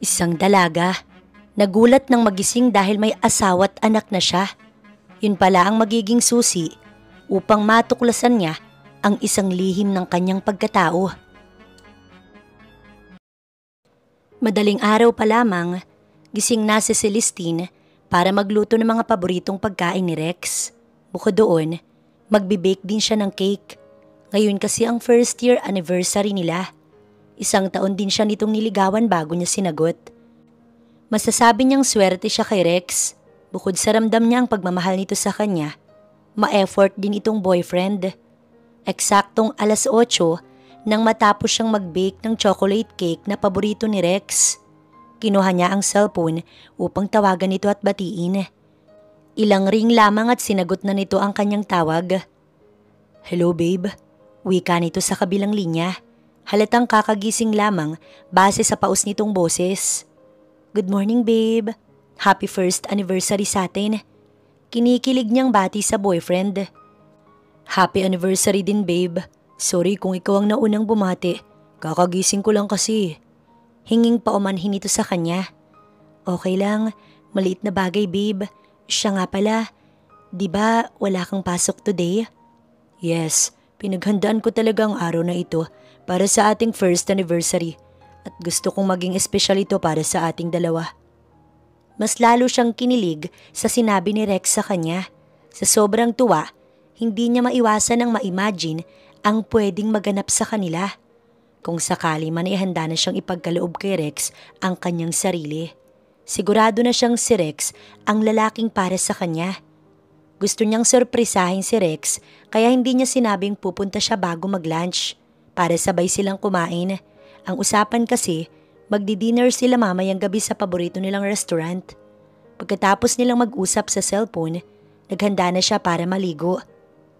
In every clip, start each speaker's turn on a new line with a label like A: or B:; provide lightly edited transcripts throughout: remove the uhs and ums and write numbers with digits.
A: Isang dalaga. Nagulat ng magising dahil may asawa at anak na siya. Yun pala ang magiging susi upang matuklasan niya ang isang lihim ng kanyang pagkatao. Madaling araw pa lamang, gising na si Celestine para magluto ng mga paboritong pagkain ni Rex. Bukod doon, magbe-bake din siya ng cake. Ngayon kasi ang first year anniversary nila. 1 taon din siya nitong niligawan bago niya sinagot. Masasabi niyang swerte siya kay Rex. Bukod sa ramdam niya ang pagmamahal nito sa kanya, ma-effort din itong boyfriend. Eksaktong 8:00 nang matapos siyang mag-bake ng chocolate cake na paborito ni Rex. Kinuha niya ang cellphone upang tawagan ito at batiin. Ilang ring lamang at sinagot na nito ang kanyang tawag. "Hello babe," wika nito sa kabilang linya. Halatang kakagising lamang base sa paus nitong boses. "Good morning babe. Happy first anniversary sa atin." Kinikilig niyang bati sa boyfriend. "Happy anniversary din babe. Sorry kung ikaw ang naunang bumati. Kakagising ko lang kasi." Hinging paumanhin ito sa kanya. "Okay lang, maliit na bagay babe. Siya nga pala, di ba wala kang pasok today?" "Yes, pinaghandaan ko talaga ang araw na ito para sa ating first anniversary. At gusto kong maging espesyal ito para sa ating dalawa." Mas lalo siyang kinilig sa sinabi ni Rex sa kanya. Sa sobrang tuwa, hindi niya maiwasan ang ma-imagine ang pwedeng maganap sa kanila. Kung sakali man ay handa na siyang ipagkaloob kay Rex ang kanyang sarili. Sigurado na siyang si Rex ang lalaking para sa kanya. Gusto niyang sorpresahin si Rex kaya hindi niya sinabing pupunta siya bago mag-lunch para sabay silang kumain. Ang usapan kasi, magdi-dinner sila mamayang gabi sa paborito nilang restaurant. Pagkatapos nilang mag-usap sa cellphone, naghanda na siya para maligo.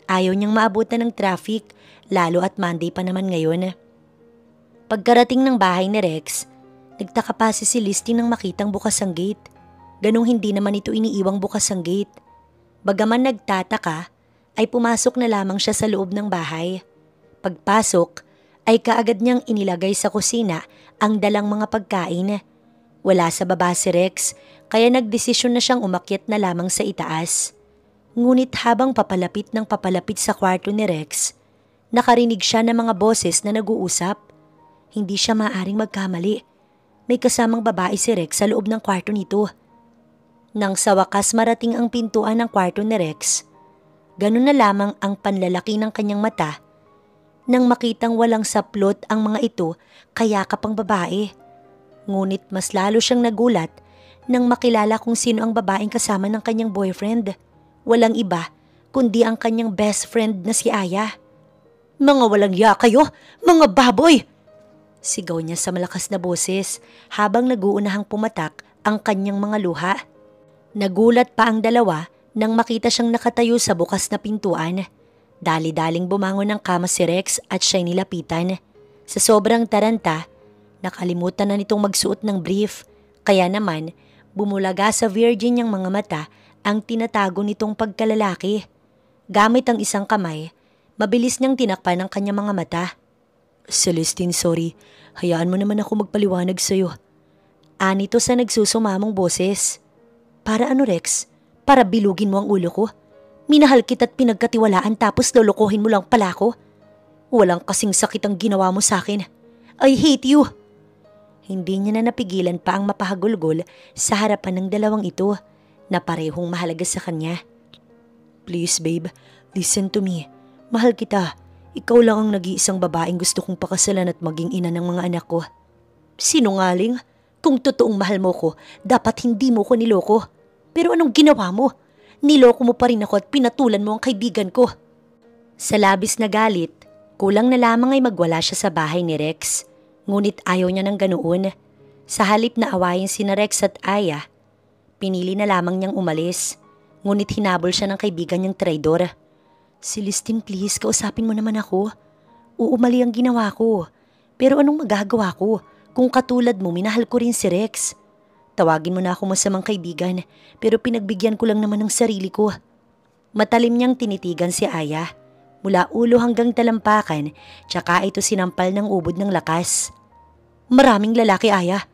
A: Ayaw niyang maabutan ng traffic, lalo at Monday pa naman ngayon. Pagkarating ng bahay ni Rex, nagtaka pa si Celestine nang makitang bukas ang gate. Ganong hindi naman ito iniiwang bukas ang gate. Bagaman nagtataka, ay pumasok na lamang siya sa loob ng bahay. Pagpasok, ay kaagad niyang inilagay sa kusina ang dalang mga pagkain. Wala sa baba si Rex, kaya nagdesisyon na siyang umakyat na lamang sa itaas. Ngunit habang papalapit sa kwarto ni Rex, nakarinig siya ng mga boses na nag-uusap. Hindi siya maaaring magkamali. May kasamang babae si Rex sa loob ng kwarto nito. Nang sa wakas marating ang pintuan ng kwarto ni Rex, ganun na lamang ang panlalaki ng kanyang mata. Nang makitang walang saplot ang mga ito, kayakap ang babae. Ngunit mas lalo siyang nagulat nang makilala kung sino ang babaeng kasama ng kanyang boyfriend. Walang iba kundi ang kanyang best friend na si Aya. "Mga walang ya kayo, mga baboy!" sigaw niya sa malakas na boses habang naguunahang pumatak ang kanyang mga luha. Nagulat pa ang dalawa nang makita siyang nakatayo sa bukas na pintuan. Dali-daling bumangon ng kama si Rex at siya'y nilapitan. Sa sobrang taranta, nakalimutan na nitong magsuot ng brief. Kaya naman, bumulaga sa virgin niyang mga mata ang tinatago nitong pagkalalaki. Gamit ang isang kamay, mabilis niyang tinakpan ang kanyang mga mata. "Celestine, sorry. Hayaan mo naman ako magpaliwanag sa'yo." Anito sa nagsusumamong boses. "Para ano Rex? Para bilugin mo ang ulo ko? Minahal kita't pinagkatiwalaan tapos lolokohin mo lang pala ako? Walang kasing sakit ang ginawa mo sa akin. I hate you!" Hindi niya na napigilan pa ang mapahagulgol sa harapan ng dalawang ito na parehong mahalaga sa kanya. "Please babe, listen to me. Mahal kita. Ikaw lang ang nag-iisang babaeng gusto kong pakasalan at maging ina ng mga anak ko." "Sinungaling? Kung totoong mahal mo ko, dapat hindi mo ko niloko. Pero anong ginawa mo? Niloko mo pa rin ako at pinatulan mo ang kaibigan ko." Sa labis na galit, kulang na lamang ay magwala siya sa bahay ni Rex. Ngunit ayaw niya ng ganoon. Sa halip na awayin sina Rex at Aya, pinili na lamang niyang umalis. Ngunit hinabol siya ng kaibigan niyang traidor. "Celestine, please, kausapin mo naman ako. Oo, mali ang ginawa ko. Pero anong magagawa ko kung katulad mo minahal ko rin si Rex? Tawagin mo na ako masamang kaibigan, pero pinagbigyan ko lang naman ng sarili ko." Matalim niyang tinitigan si Aya. Mula ulo hanggang talampakan, tsaka ito sinampal ng ubod ng lakas. "Maraming lalaki, Aya.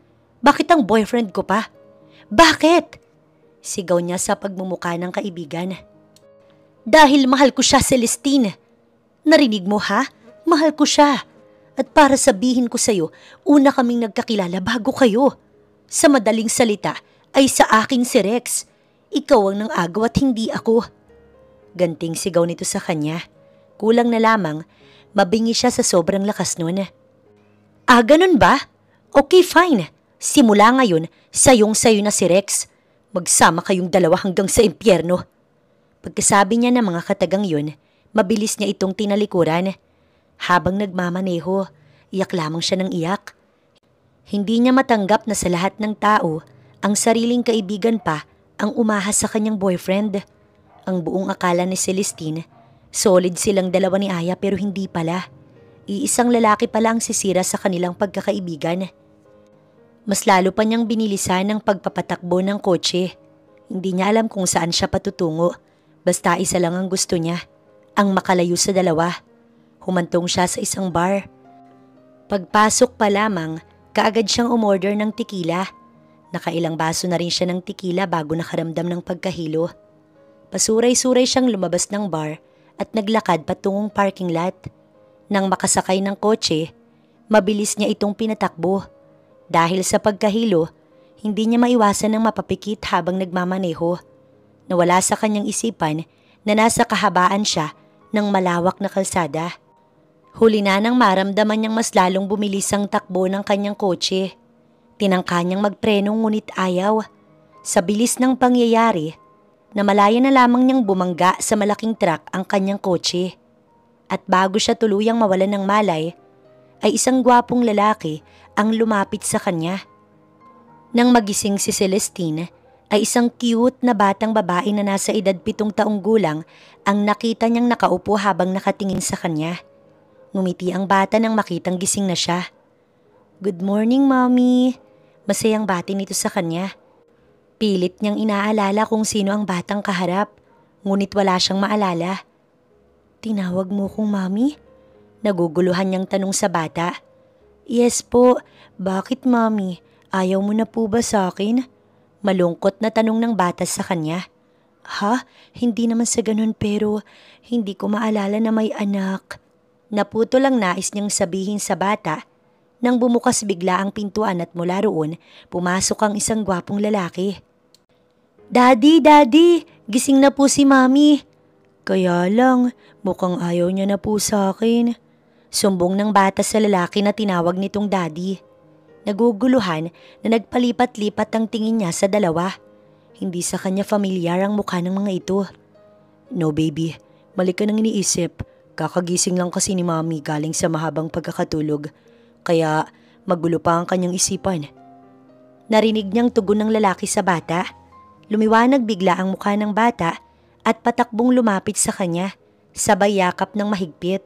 A: Bakit ang boyfriend ko pa? Bakit? Sigaw niya sa pagmumukha ng kaibigan. Dahil mahal ko siya, Celestine. Narinig mo ha? Mahal ko siya. At para sabihin ko sa'yo, una kaming nagkakilala bago kayo. Sa madaling salita ay sa aking si Rex. Ikaw ang nang-agaw at hindi ako. Ganting sigaw nito sa kanya. Kulang na lamang, mabingi siya sa sobrang lakas nun. Ganun ba? Okay, fine. Simula ngayon, sayong-sayo na si Rex. Magsama kayong dalawa hanggang sa impyerno. Pagkasabi niya ng mga katagang yun, mabilis niya itong tinalikuran. Habang nagmamaneho, iyak lamang siya ng iyak. Hindi niya matanggap na sa lahat ng tao, ang sariling kaibigan pa ang umahas sa kanyang boyfriend. Ang buong akala ni Celestine, solid silang dalawa ni Aya pero hindi pala. Iisang lalaki pala ang sisira sa kanilang pagkakaibigan. Mas lalo pa niyang binilisan ng pagpapatakbo ng kotse. Hindi niya alam kung saan siya patutungo. Basta isa lang ang gusto niya, ang makalayo sa dalawa. Humantong siya sa isang bar. Pagpasok pa lamang, kaagad siyang umorder ng tequila. Nakailang baso na rin siya ng tequila bago nakaramdam ng pagkahilo. Pasuray-suray siyang lumabas ng bar at naglakad patungong parking lot. Nang makasakay ng kotse, mabilis niya itong pinatakbo. Dahil sa pagkahilo, hindi niya maiwasan ng mapapikit habang nagmamaneho. Nawala sa kanyang isipan na nasa kahabaan siya ng malawak na kalsada. Huli na nang maramdaman niyang mas lalong bumilis ang takbo ng kanyang kotse. Tinangka niyang magpreno ngunit ayaw. Sa bilis ng pangyayari, namalaya na lamang niyang bumangga sa malaking truck ang kanyang kotse. At bago siya tuluyang mawalan ng malay, ay isang gwapong lalaki ang lumapit sa kanya. Nang magising si Celestine, ay isang cute na batang babae na nasa edad 7 taong gulang ang nakita niyang nakaupo habang nakatingin sa kanya. Ngumiti ang bata nang makitang gising na siya. Good morning, Mommy. Masayang bati nito sa kanya. Pilit niyang inaalala kung sino ang batang kaharap, ngunit wala siyang maalala. Tinawag mo kong Mommy? Naguguluhan niyang tanong sa bata. Yes po. Bakit, Mommy? Ayaw mo na po ba sa akin? Malungkot na tanong ng bata sa kanya. Ha? Hindi naman sa ganun pero hindi ko maalala na may anak. Naputo lang nais niyang sabihin sa bata nang bumukas bigla ang pintuan at mula roon pumasok ang isang gwapong lalaki. Daddy, Daddy! Gising na po si Mommy. Kaya lang, mukhang ayaw niya na po sa akin. Sumbong ng bata sa lalaki na tinawag nitong Daddy. Naguguluhan na nagpalipat-lipat ang tingin niya sa dalawa. Hindi sa kanya familiar ang mukha ng mga ito. No baby, mali ka nang iniisip. Kakagising lang kasi ni Mommy galing sa mahabang pagkakatulog. Kaya magulo pa ang kanyang isipan. Narinig niyang tugon ng lalaki sa bata. Lumiwanag bigla ang mukha ng bata at patakbong lumapit sa kanya. Sabay yakap ng mahigpit.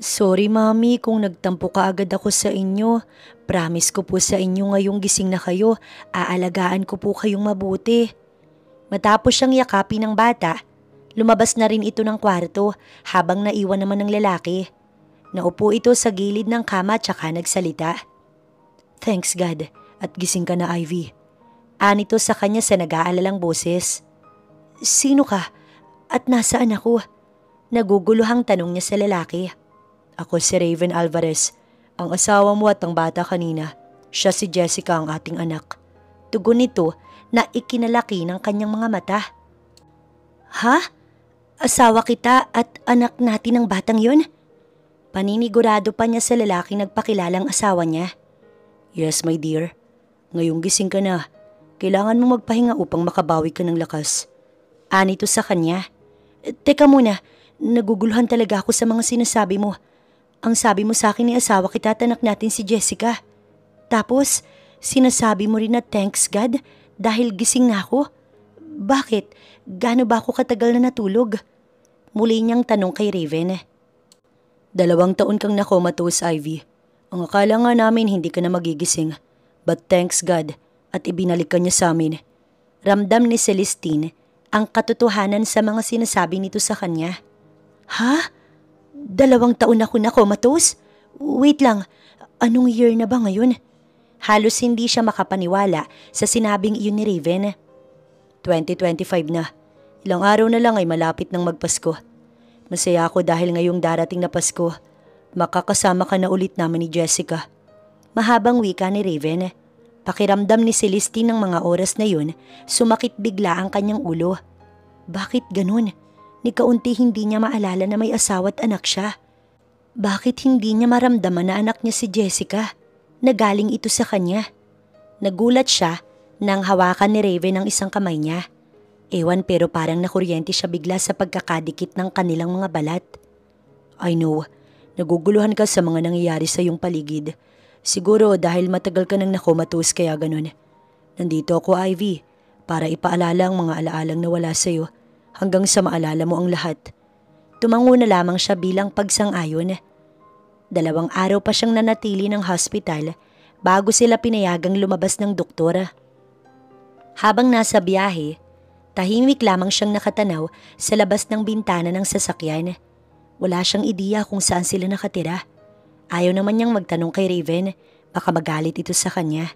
A: Sorry, Mommy, kung nagtampo ka agad ako sa inyo. Promise ko po sa inyo ngayong gising na kayo, aalagaan ko po kayong mabuti. Matapos siyang yakapin ng bata, lumabas na rin ito ng kwarto habang naiwan naman ng lalaki. Naupo ito sa gilid ng kama at saka nagsalita. Thanks God at gising ka na, Ivy. Anito sa kanya sa nag-aalalang boses. Sino ka? At nasaan ako? Naguguluhang tanong niya sa lalaki. Ako si Raven Alvarez, ang asawa mo at ang bata kanina. Siya si Jessica, ang ating anak. Tugon nito na ikinalaki ng kanyang mga mata. Ha? Asawa kita at anak natin ng batang yun? Paninigurado pa niya sa lalaki nagpakilalang asawa niya. Yes, my dear. Ngayong gising ka na. Kailangan mong magpahinga upang makabawi ka ng lakas. Anito sa kanya. Teka muna, naguguluhan talaga ako sa mga sinasabi mo. Ang sabi mo sa akin ni asawa kita at anak natin si Jessica. Tapos, sinasabi mo rin na thanks God dahil gising na ako. Bakit? Gaano ba ako katagal na natulog? Muli niyang tanong kay Raven. 2 taon kang na-comatose, Ivy. Ang akala nga namin hindi ka na magigising. But thanks God at ibinalik ka niya sa amin. Ramdam ni Celestine ang katotohanan sa mga sinasabi nito sa kanya. Ha? 2 taon ako na comatose? Wait lang, anong year na ba ngayon? Halos hindi siya makapaniwala sa sinabing iyon ni Raven. 2025 na. Ilang araw na lang ay malapit ng magpasko. Masaya ako dahil ngayong darating na Pasko, makakasama ka na ulit namin ni Jessica. Mahabang wika ni Raven. Pakiramdam ni Celestine ng mga oras na yun, sumakit bigla ang kanyang ulo. Bakit ganun? Ni kaunti hindi niya maalala na may asawa at anak siya. Bakit hindi niya maramdaman na anak niya si Jessica? Nagaling ito sa kanya. Nagulat siya nang hawakan ni Raven ang isang kamay niya. Ewan pero parang nakuryente siya bigla sa pagkakadikit ng kanilang mga balat. I know, naguguluhan ka sa mga nangyayari sa iyong paligid. Siguro dahil matagal ka nang nakomatos kaya ganun. Nandito ako, Ivy, para ipaalala ang mga alaalang nawala sa iyo hanggang sa maalala mo ang lahat. Tumango na lamang siya bilang pagsang-ayon. 2 araw pa siyang nanatili ng hospital bago sila pinayagang lumabas ng doktor. Habang nasa biyahe, tahimik lamang siyang nakatanaw sa labas ng bintana ng sasakyan. Wala siyang ideya kung saan sila nakatira. Ayaw naman niyang magtanong kay Raven, baka magalit ito sa kanya.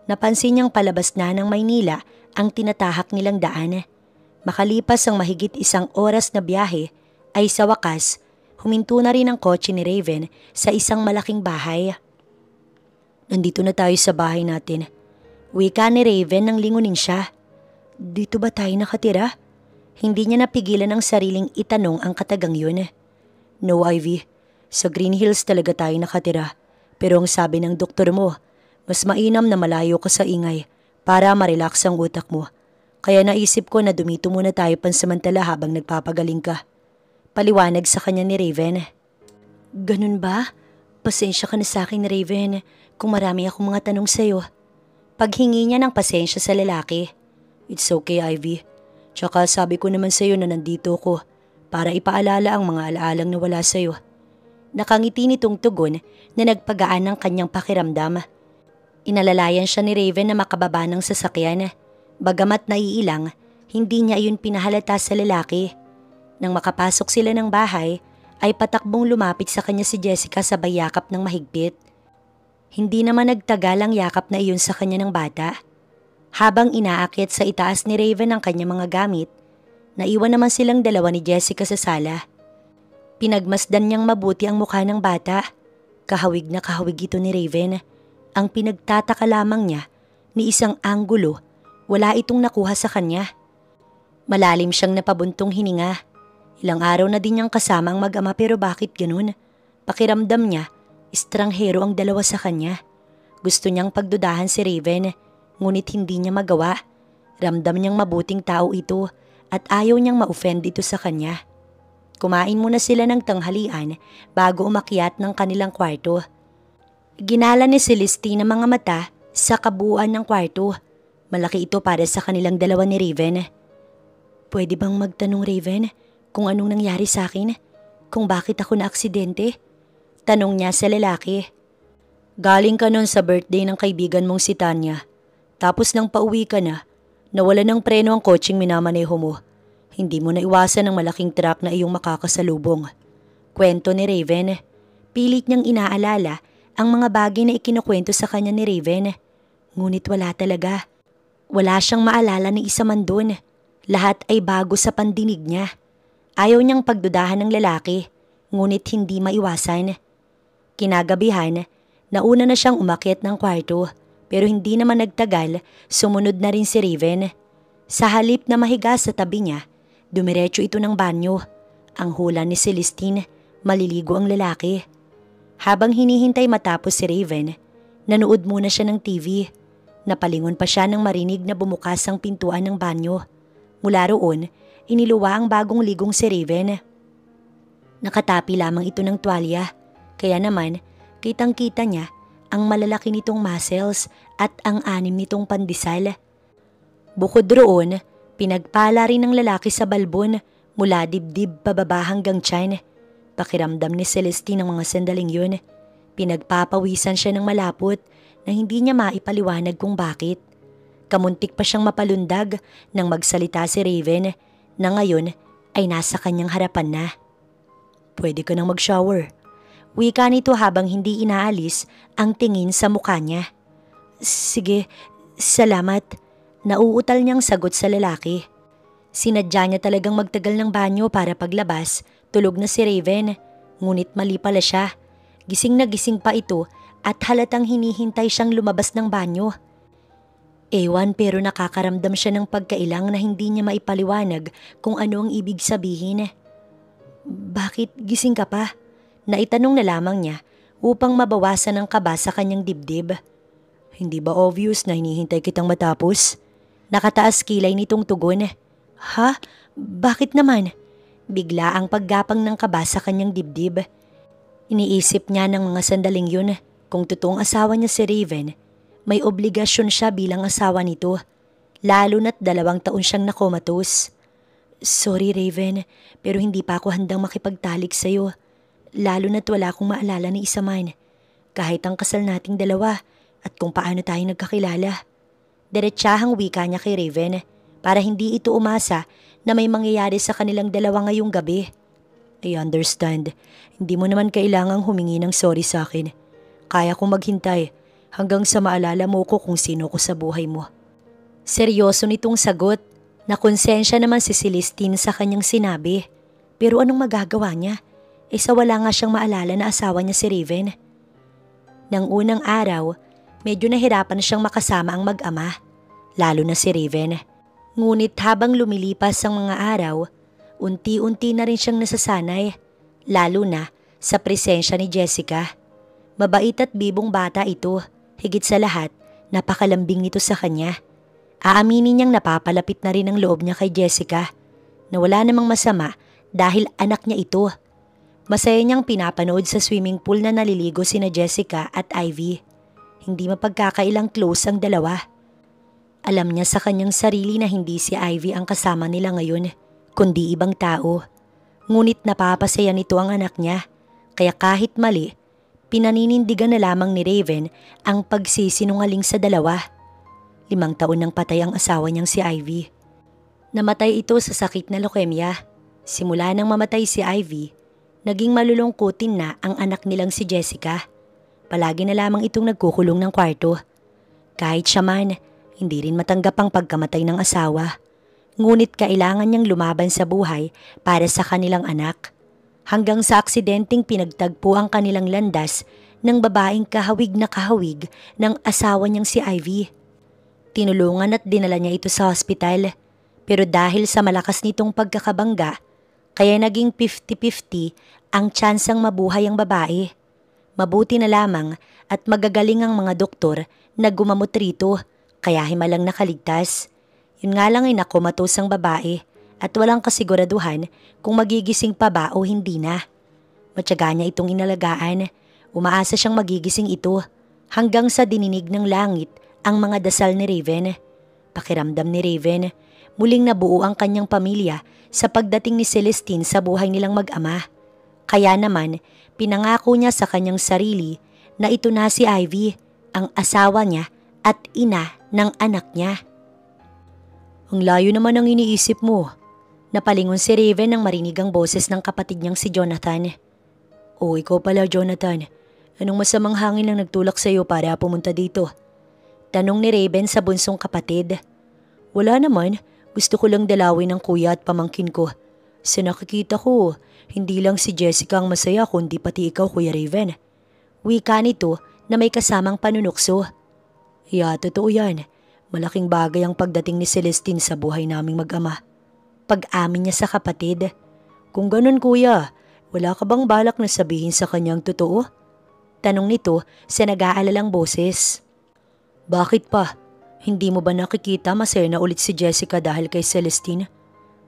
A: Napansin niyang palabas na ng Maynila ang tinatahak nilang daan. Makalipas ang mahigit 1 oras na biyahe, ay sa wakas, huminto na rin ang kotse ni Raven sa isang malaking bahay. Nandito na tayo sa bahay natin. Wika ni Raven nang lingunin siya. Dito ba tayo nakatira? Hindi niya napigilan ang sariling itanong ang katagang yun. No, Ivy. Sa Green Hills talaga tayo nakatira. Pero ang sabi ng doktor mo, mas mainam na malayo ka sa ingay para ma-relax ang utak mo. Kaya naisip ko na dumito muna tayo pansamantala habang nagpapagaling ka. Paliwanag sa kanya ni Raven. Ganun ba? Pasensya ka na sa akin, Raven, kung marami akong mga tanong sa'yo. Paghingi niya ng pasensya sa lalaki. It's okay, Ivy. Tsaka sabi ko naman sa'yo na nandito ko para ipaalala ang mga alaalang nawala sa'yo. Nakangiti nitong tugon na nagpagaan ng kanyang pakiramdam. Inalalayan siya ni Raven na makababa ng sasakyan. Bagamat naiilang, hindi niya iyon pinahalata sa lalaki. Nang makapasok sila ng bahay, ay patakbong lumapit sa kanya si Jessica sabay yakap ng mahigpit. Hindi naman nagtagal ang yakap na iyon sa kanya ng bata. Habang inaakit sa itaas ni Raven ang kanyang mga gamit, naiwan naman silang dalawa ni Jessica sa sala. Pinagmasdan niyang mabuti ang mukha ng bata. Kahawig na kahawig ito ni Raven. Ang pinagtataka lamang niya, ni isang anggulo, wala itong nakuha sa kanya. Malalim siyang napabuntong hininga. Ilang araw na din niyang kasama ang mag-ama pero bakit ganun? Pakiramdam niya, estranghero ang dalawa sa kanya. Gusto niyang pagdudahan si Raven, ngunit hindi niya magawa. Ramdam niyang mabuting tao ito at ayaw niyang ma-offend ito sa kanya. Kumain muna sila ng tanghalian bago umakyat ng kanilang kwarto. Ginala ni Celestine ang mga mata sa kabuuan ng kwarto. Malaki ito para sa kanilang dalawa ni Raven. Pwede bang magtanong, Raven, kung anong nangyari sa akin? Kung bakit ako na-aksidente? Tanong niya sa lalaki. Galing ka nun sa birthday ng kaibigan mong si Tanya. Tapos nang pauwi ka na, nawala ng preno ang kotseng minamaneho mo. Hindi mo na iwasan ang malaking truck na iyong makakasalubong. Kwento ni Raven. Pilit niyang inaalala ang mga bagay na ikinukwento sa kanya ni Raven. Ngunit wala talaga. Wala siyang maalala ni isa man dun. Lahat ay bago sa pandinig niya. Ayaw niyang pagdudahan ng lalaki, ngunit hindi maiwasan. Kinagabihan, nauna na siyang umakyat ng kwarto, pero hindi naman nagtagal, sumunod na rin si Raven. Sa halip na mahiga sa tabi niya, dumiretso ito ng banyo. Ang hula ni Celestine, maliligo ang lalaki. Habang hinihintay matapos si Raven, nanood muna siya ng TV. Napalingon pa siya nang marinig na bumukas ang pintuan ng banyo. Mula roon, iniluwa ang bagong ligong si Raven. Nakatapi lamang ito ng tuwalya, kaya naman kitang-kita niya ang malalaki nitong muscles at ang anim nitong pandesal. Bukod roon, pinagpala rin ng lalaki sa balbon mula dibdib pababa hanggang tiyan. Pakiramdam ni Celestine ang mga sandaling yun. Pinagpapawisan siya ng malapot na hindi niya maipaliwanag kung bakit. Kamuntik pa siyang mapalundag nang magsalita si Raven na ngayon ay nasa kanyang harapan na. Pwede ka nang mag-shower. Wika nito habang hindi inaalis ang tingin sa mukha niya. Sige, salamat. Nauutal niyang sagot sa lalaki. Sinadya niya talagang magtagal ng banyo para paglabas, tulog na si Raven. Ngunit mali pala siya. Gising na gising pa ito at halatang hinihintay siyang lumabas ng banyo. Ewan pero nakakaramdam siya ng pagkailang na hindi niya maipaliwanag kung ano ang ibig sabihin. Bakit gising ka pa? Naitanong na lamang niya upang mabawasan ang kaba sa kanyang dibdib. Hindi ba obvious na hinihintay kitang matapos? Nakataas kilay nitong tugon. Ha? Bakit naman? Bigla ang paggapang ng kaba sa kanyang dibdib. Iniisip niya ng mga sandaling yun kung totoong asawa niya si Raven, may obligasyon siya bilang asawa nito, lalo na't 2 taon siyang nakomatos. Sorry Raven, pero hindi pa ako handang makipagtalik sa'yo, lalo na't wala akong maalala ni isa man, kahit ang kasal nating 2 at kung paano tayo nagkakilala. Diretsahang wika niya kay Raven para hindi ito umasa na may mangyayari sa kanilang 2 ngayong gabi. I understand, hindi mo naman kailangang humingi ng sorry sa akin. Kaya kong maghintay hanggang sa maalala mo ko kung sino ko sa buhay mo. Seryoso nitong sagot. Nakonsensya naman si Celestine sa kanyang sinabi. Pero anong magagawa niya? Sa wala nga siyang maalala na asawa niya si Raven. Nang unang araw, medyo nahirapan siyang makasama ang mag-ama, lalo na si Raven. Ngunit habang lumilipas ang mga araw, unti-unti na rin siyang nasasanay, lalo na sa presensya ni Jessica. Mabait at bibong bata ito, higit sa lahat, napakalambing nito sa kanya. Aaminin niyang napapalapit na rin ang loob niya kay Jessica, na wala namang masama dahil anak niya ito. Masaya niyang pinapanood sa swimming pool na naliligo sina Jessica at Ivy. Hindi mapagkakailang close ang 2. Alam niya sa kanyang sarili na hindi si Ivy ang kasama nila ngayon, kundi ibang tao. Ngunit napapasaya nito ang anak niya, kaya kahit mali, pinaninindigan na lamang ni Raven ang pagsisinungaling sa 2. 5 taon nang patay ang asawa niyang si Ivy. Namatay ito sa sakit na leukemia. Simula nang mamatay si Ivy, naging malulungkutin na ang anak nilang si Jessica. Palagi na lamang itong nagkukulong ng kwarto. Kahit siya man, hindi rin matanggap ang pagkamatay ng asawa. Ngunit kailangan niyang lumaban sa buhay para sa kanilang anak. Hanggang sa aksidenteng pinagtagpo ang kanilang landas ng babaeng kahawig na kahawig ng asawa niyang si Ivy. Tinulungan at dinala niya ito sa hospital, pero dahil sa malakas nitong pagkakabangga, kaya naging 50-50 ang tsansang mabuhay ang babae. Mabuti na lamang at magagaling ang mga doktor na gumamot rito, kaya himalang nakaligtas. Yun nga lang ay nakomatos ang babae at walang kasiguraduhan kung magigising pa ba o hindi na. Matyaga niya itong inalagaan, umaasa siyang magigising ito hanggang sa dininig ng langit ang mga dasal ni Raven. Pakiramdam ni Raven, muling nabuo ang kanyang pamilya sa pagdating ni Celestine sa buhay nilang mag-ama. Kaya naman, pinangako niya sa kanyang sarili na ito na si Ivy, ang asawa niya at ina ng anak niya. Ang layo naman ang iniisip mo. Napalingon si Raven nang marinig ang boses ng kapatid niyang si Jonathan. Oh, ikaw pala Jonathan. Anong masamang hangin ang nagtulak sa iyo para pumunta dito? Tanong ni Raven sa bunsong kapatid. Wala naman, gusto ko lang dalawin ng kuya at pamangkin ko. Sa nakikita ko, hindi lang si Jessica ang masaya kundi pati ikaw Kuya Raven. Wika nito na may kasamang panunukso. Totoo yan. Malaking bagay ang pagdating ni Celestine sa buhay naming mag-ama. Pag-amin niya sa kapatid. Kung ganun kuya, wala ka bang balak na sabihin sa kanyang totoo? Tanong nito sa nag-aalalang boses. Bakit pa? Hindi mo ba nakikita masaya na ulit si Jessica dahil kay Celestine?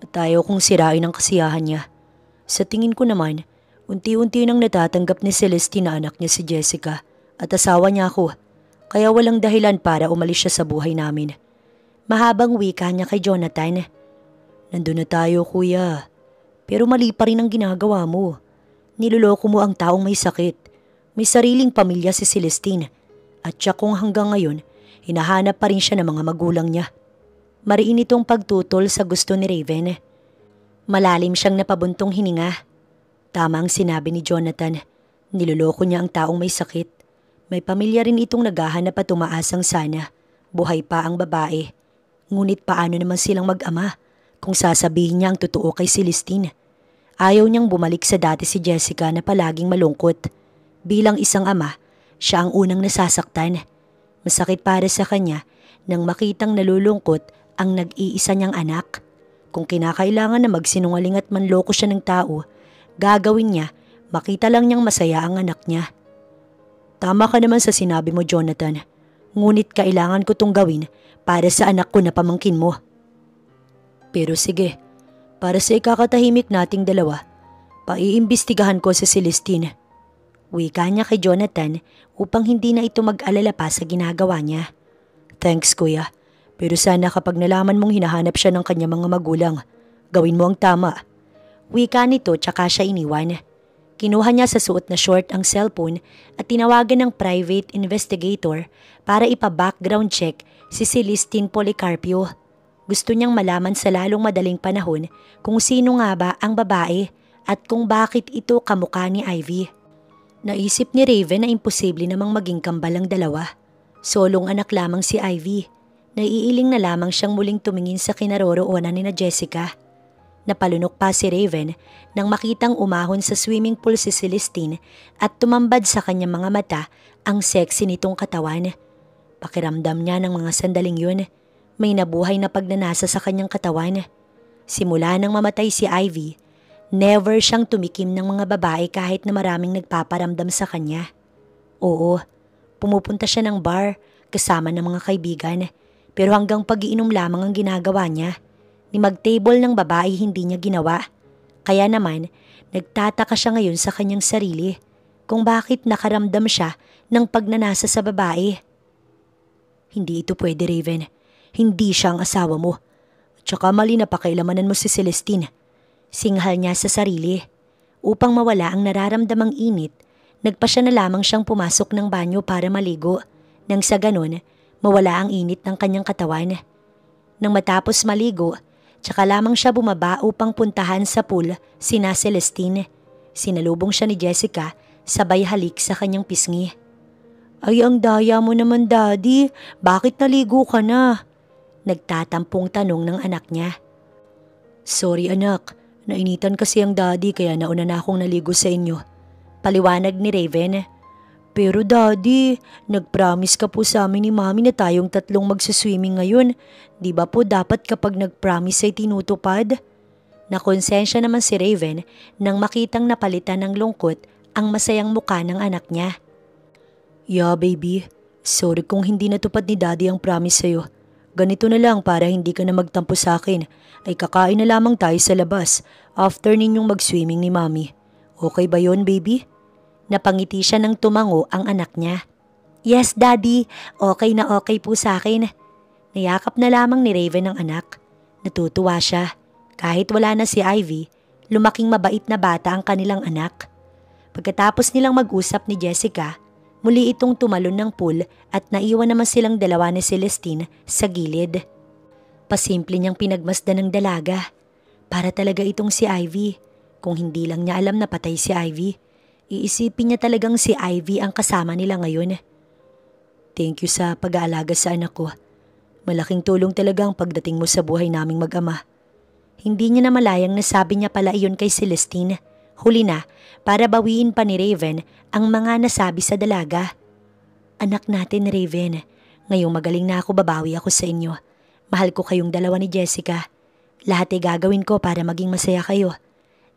A: At ayaw kong sirain ang kasiyahan niya. Sa tingin ko naman, unti-unti nang natatanggap ni Celestine na anak niya si Jessica at asawa niya ako. Kaya walang dahilan para umalis siya sa buhay namin. Mahabang wika niya kay Jonathan. Nandun na tayo kuya. Pero mali pa rin ang ginagawa mo. Niloloko mo ang taong may sakit. May sariling pamilya si Celestine. At siya kung hanggang ngayon, hinahanap pa rin siya ng mga magulang niya. Mariin itong pagtutol sa gusto ni Raven. Malalim siyang napabuntong hininga. Tama ang sinabi ni Jonathan. Niloloko niya ang taong may sakit. May pamilya rin itong naghahanap at umaasang sana buhay pa ang babae. Ngunit paano naman silang mag-ama kung sasabihin niya ang totoo kay Celestine? Ayaw niyang bumalik sa dati si Jessica na palaging malungkot. Bilang isang ama, siya ang unang nasasaktan. Masakit para sa kanya nang makitang nalulungkot ang nag-iisa niyang anak. Kung kinakailangan na magsinungaling at manloko siya ng tao, gagawin niya, makita lang niyang masaya ang anak niya. Tama ka naman sa sinabi mo, Jonathan. Ngunit kailangan ko tong gawin para sa anak ko na pamangkin mo. Pero sige, para sa ikakatahimik nating dalawa, paiimbestigahan ko si Celestine. Wika niya kay Jonathan upang hindi na ito mag-alala pa sa ginagawa niya. Thanks kuya, pero sana kapag nalaman mong hinahanap siya ng kanyang mga magulang, gawin mo ang tama. Wika nito tsaka siya iniwan. Kinuha niya sa suot na short ang cellphone at tinawagan ng private investigator para ipa-background check si Celestine Policarpio. Gusto niyang malaman sa lalong madaling panahon kung sino nga ba ang babae at kung bakit ito kamukha ni Ivy. Naisip ni Raven na imposible namang maging kambal ang dalawa. Solong anak lamang si Ivy. Naiiling na lamang siyang muling tumingin sa kinaroroonan ni na Jessica. Napalunok pa si Raven nang makitang umahon sa swimming pool si Celestine at tumambad sa kanyang mga mata ang sexy nitong katawan. Pakiramdam niya ng mga sandaling yun. May nabuhay na pagnanasa sa kanyang katawan. Simula nang mamatay si Ivy, never siyang tumikim ng mga babae kahit na maraming nagpaparamdam sa kanya. Oo, pumupunta siya ng bar kasama ng mga kaibigan pero hanggang pag-iinom lamang ang ginagawa niya. Ni mag-table ng babae hindi niya ginawa. Kaya naman, nagtataka siya ngayon sa kanyang sarili kung bakit nakaramdam siya ng pagnanasa sa babae. Hindi ito pwede, Raven. Hindi siya ang asawa mo. At saka mali na pakialamanan mo si Celestine. Singhal niya sa sarili. Upang mawala ang nararamdamang init, nagpa siya na lamang siyang pumasok ng banyo para maligo. Nang sa ganon, mawala ang init ng kanyang katawan. Nang matapos maligo, tsaka lamang siya bumaba upang puntahan sa pool sina Celestine. Sinalubong siya ni Jessica, sabay halik sa kanyang pisngi. Ay, ang daya mo naman, Daddy. Bakit naligo ka na? Nagtatampong tanong ng anak niya. Sorry anak, nainitan kasi ang Daddy kaya nauna na akong naligo sa inyo. Paliwanag ni Raven. Pero Daddy, nag-promise ka po sa amin ni Mami na tayong tatlong magsiswimming ngayon. Di ba po dapat kapag nag-promise ay tinutupad? Nakonsensya naman si Raven nang makitang napalitan ng lungkot ang masayang muka ng anak niya. Yeah baby, sorry kung hindi natupad ni Daddy ang promise sa'yo. Ganito na lang para hindi ka na magtampo sa akin, ay kakain na lamang tayo sa labas after ninyong mag-swimming ni Mami. Okay ba yon baby? Napangiti siya nang tumango ang anak niya. Yes Daddy, okay na okay po sa akin. Nayakap na lamang ni Raven ang anak. Natutuwa siya. Kahit wala na si Ivy, lumaking mabait na bata ang kanilang anak. Pagkatapos nilang mag-usap ni Jessica, muli itong tumalon ng pool at naiwan naman silang dalawa ni Celestine sa gilid. Pasimple niyang pinagmasdan ng dalaga. Para talaga itong si Ivy. Kung hindi lang niya alam na patay si Ivy, iisipin niya talagang si Ivy ang kasama nila ngayon. Thank you sa pag-aalaga sa anak ko. Malaking tulong talaga ang pagdating mo sa buhay naming mag-ama. Hindi niya na malayang nasabi niya pala iyon kay Celestine. Huli na, para bawiin pa ni Raven ang mga nasabi sa dalaga. Anak natin Raven, ngayong magaling na ako babawi ako sa inyo. Mahal ko kayong dalawa ni Jessica. Lahat ay gagawin ko para maging masaya kayo.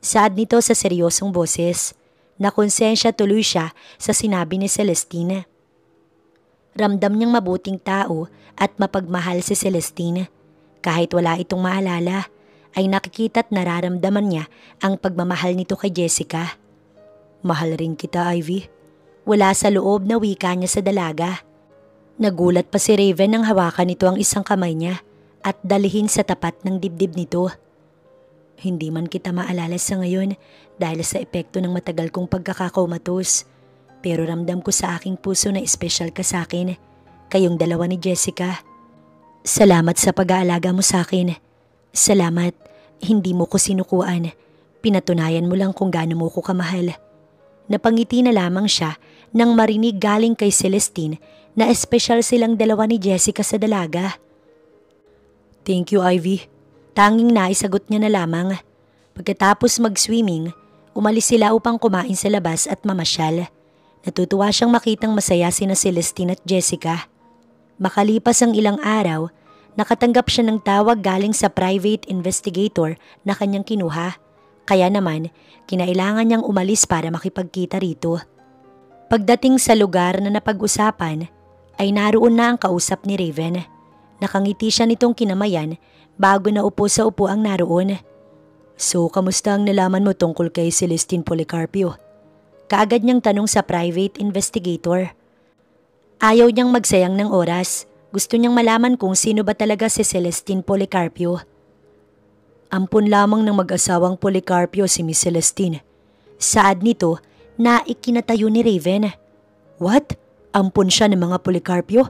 A: Saad nito sa seryosong boses. Nakonsensya tuloy siya sa sinabi ni Celestine. Ramdam niyang mabuting tao at mapagmahal si Celestine. Kahit wala itong maalala, ay nakikita't nararamdaman niya ang pagmamahal nito kay Jessica. Mahal rin kita, Ivy. Wala sa loob na wika niya sa dalaga. Nagulat pa si Raven nang hawakan nito ang isang kamay niya at dalhin sa tapat ng dibdib nito. Hindi man kita maalala sa ngayon dahil sa epekto ng matagal kong pagkakakomatos. Pero ramdam ko sa aking puso na espesyal ka sa akin. Kayong dalawa ni Jessica. Salamat sa pag-aalaga mo sa akin. Salamat, hindi mo ko sinukuan. Pinatunayan mo lang kung gaano mo ko kamahal. Napangiti na lamang siya nang marinig galing kay Celestine na espesyal silang dalawa ni Jessica sa dalaga. "Thank you, Ivy." Tanging naisagot niya na lamang. Pagkatapos mag-swimming, umalis sila upang kumain sa labas at mamasyal. Natutuwa siyang makitang masaya sina Celestine at Jessica. Makalipas ang ilang araw, nakatanggap siya ng tawag galing sa private investigator na kanyang kinuha. Kaya naman, kinailangan niyang umalis para makipagkita rito. Pagdating sa lugar na napag-usapan, ay naroon na ang kausap ni Raven. Nakangiti siya nitong kinamayan bago naupo sa upuang naroon. "So, kamusta ang nalaman mo tungkol kay Celestine Policarpio?" Kaagad niyang tanong sa private investigator. Ayaw niyang magsayang ng oras. Gusto niyang malaman kung sino ba talaga si Celestine Policarpio. "Ampon lamang ng mag-asawang Policarpio si Miss Celestine." Saad nito na ikinatayo ni Raven. "What? Ampon siya ng mga Policarpio?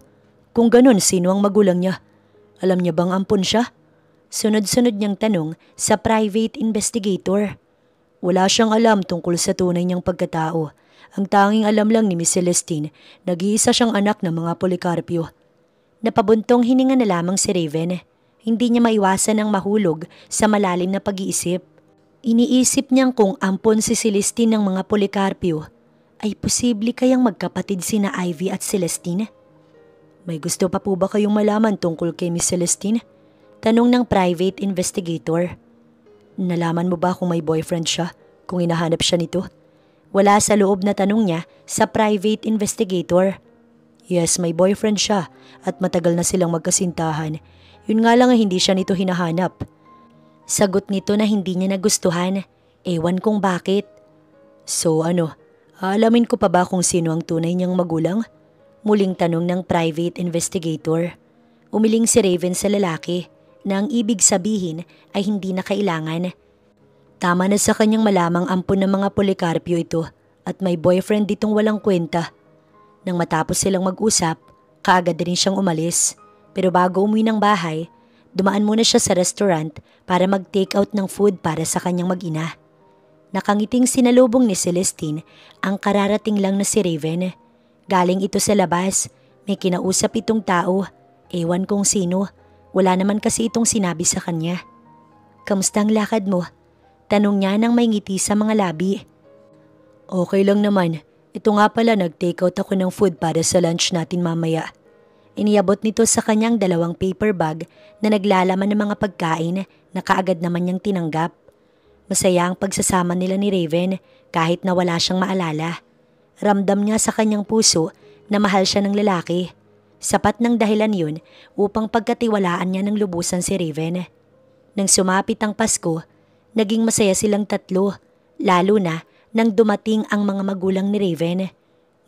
A: Kung ganun, sino ang magulang niya? Alam niya bang ampon siya?" Sunod-sunod niyang tanong sa private investigator. Wala siyang alam tungkol sa tunay niyang pagkatao. Ang tanging alam lang ni Miss Celestine, nag-iisa siyang anak ng mga Policarpio. Napabuntong hininga na lamang si Raven. Hindi niya maiwasan ang mahulog sa malalim na pag-iisip. Iniisip niyang kung ampon si Celestine ng mga Policarpio, ay posible kayang magkapatid sina Ivy at Celestine? "May gusto pa po ba kayong malaman tungkol kay Miss Celestine?" Tanong ng private investigator. "Nalaman mo ba kung may boyfriend siya, kung hinahanap siya nito?" Wala sa loob na tanong niya sa private investigator. "Yes, may boyfriend siya at matagal na silang magkasintahan. Yun nga lang hindi siya nito hinahanap." Sagot nito na hindi niya nagustuhan. Ewan kung bakit. "So ano, aalamin ko pa ba kung sino ang tunay niyang magulang?" Muling tanong ng private investigator. Umiling si Raven sa lalaki na ang ibig sabihin ay hindi na kailangan. Tama na sa kanyang malamang ampon ng mga Policarpio ito at may boyfriend ditong walang kwenta. Nang matapos silang mag-usap, kaagad rin siyang umalis. Pero bago umuwi ng bahay, dumaan muna siya sa restaurant para mag-take out ng food para sa kanyang mag-ina. Nakangiting sinalubong ni Celestine ang kararating lang na si Raven. Galing ito sa labas, may kinausap itong tao. Ewan kung sino, wala naman kasi itong sinabi sa kanya. "Kamusta ang lakad mo?" Tanong niya nang may ngiti sa mga labi. "Okay lang naman. Ito nga pala, nag-take out ako ng food para sa lunch natin mamaya." Iniabot nito sa kanyang 2 paper bag na naglalaman ng mga pagkain na kaagad naman niyang tinanggap. Masaya ang pagsasama nila ni Raven kahit na wala siyang maalala. Ramdam niya sa kanyang puso na mahal siya ng lalaki. Sapat ng dahilan yun upang pagkatiwalaan niya ng lubusan si Raven. Nang sumapit ang Pasko, naging masaya silang tatlo, lalo na nang dumating ang mga magulang ni Raven.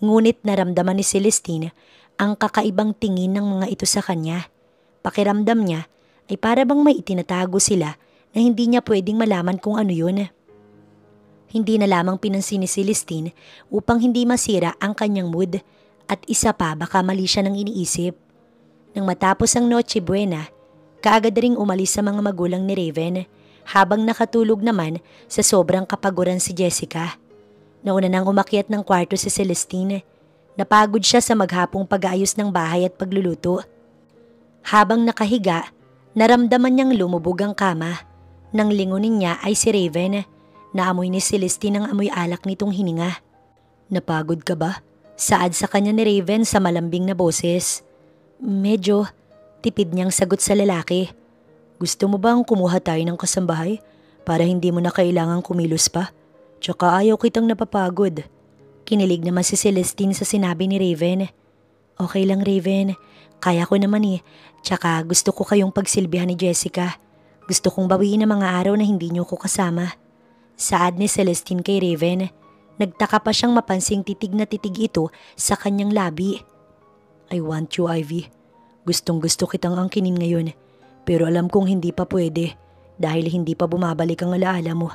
A: Ngunit naramdaman ni Celestine ang kakaibang tingin ng mga ito sa kanya. Pakiramdam niya ay para bang may itinatago sila na hindi niya pwedeng malaman kung ano yun. Hindi na lamang pinansin ni Celestine upang hindi masira ang kanyang mood at isa pa baka mali siya ng iniisip. Nang matapos ang Noche Buena, kaagad ring umalis sa mga magulang ni Raven habang nakatulog naman sa sobrang kapaguran si Jessica. Nauna nang umakyat ng kwarto si Celestine. Napagod siya sa maghapong pag-aayos ng bahay at pagluluto. Habang nakahiga, naramdaman niyang lumubog ang kama. Nang lingunin niya ay si Raven. Naamoy ni Celestine ang amoy alak nitong hininga. "Napagod ka ba?" Saad sa kanya ni Raven sa malambing na boses. "Medyo," tipid niyang sagot sa lalaki. "Gusto mo bang kumuha tayo ng kasambahay para hindi mo na kailangang kumilos pa? Tsaka ayaw kitang napapagod." Kinilig naman si Celestine sa sinabi ni Raven. "Okay lang, Raven. Kaya ko naman eh. Tsaka gusto ko kayong pagsilbihan ni Jessica. Gusto kong bawiin ang mga araw na hindi niyo ko kasama." Saad ni Celestine kay Raven. Nagtaka pa siyang mapansing titig na titig ito sa kanyang labi. "I want you, Ivy. Gustong-gusto kitang angkinin ngayon. Pero alam kong hindi pa pwede dahil hindi pa bumabalik ang alaala mo.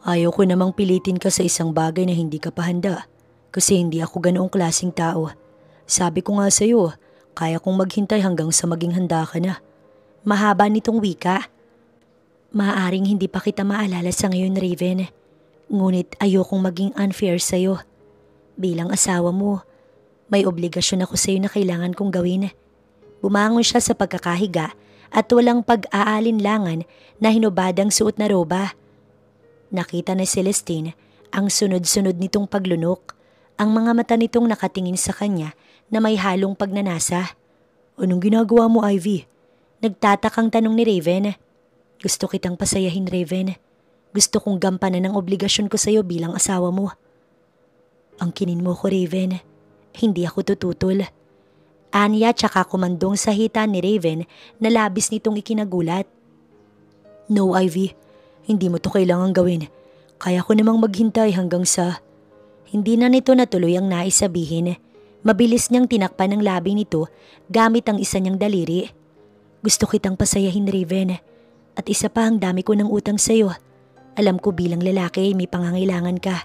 A: Ayaw ko namang pilitin ka sa isang bagay na hindi ka pa handa kasi hindi ako ganoong klaseng tao. Sabi ko nga sa'yo, kaya kong maghintay hanggang sa maging handa ka na." Mahaba nitong wika. "Maaaring hindi pa kita maalala sa ngayon, Raven. Ngunit ayokong maging unfair sa'yo. Bilang asawa mo, may obligasyon ako sa'yo na kailangan kong gawin. Bumangon siya sa pagkakahiga at walang pag-aalinlangan na hinubadang suot na roba. Nakita ni Celestine ang sunod-sunod nitong paglunok, ang mga mata nitong nakatingin sa kanya na may halong pagnanasa. Anong ginagawa mo, Ivy? Nagtatakang tanong ni Raven. Gusto kitang pasayahin, Raven. Gusto kong gampanan ang obligasyon ko sa'yo bilang asawa mo. Ang kinin mo ko, Raven. Hindi ako tututol. Anya tsaka kumandong sa hita ni Raven na labis nitong ikinagulat. No, Ivy. Hindi mo to kailangang gawin. Kaya ko namang maghintay hanggang sa... Hindi na nito natuloy ang nais sabihin. Mabilis niyang tinakpan ang labi nito gamit ang isa niyang daliri. Gusto kitang pasayahin, Raven. At isa pa, ang dami ko ng utang sa'yo. Alam ko bilang lalaki may pangangailangan ka.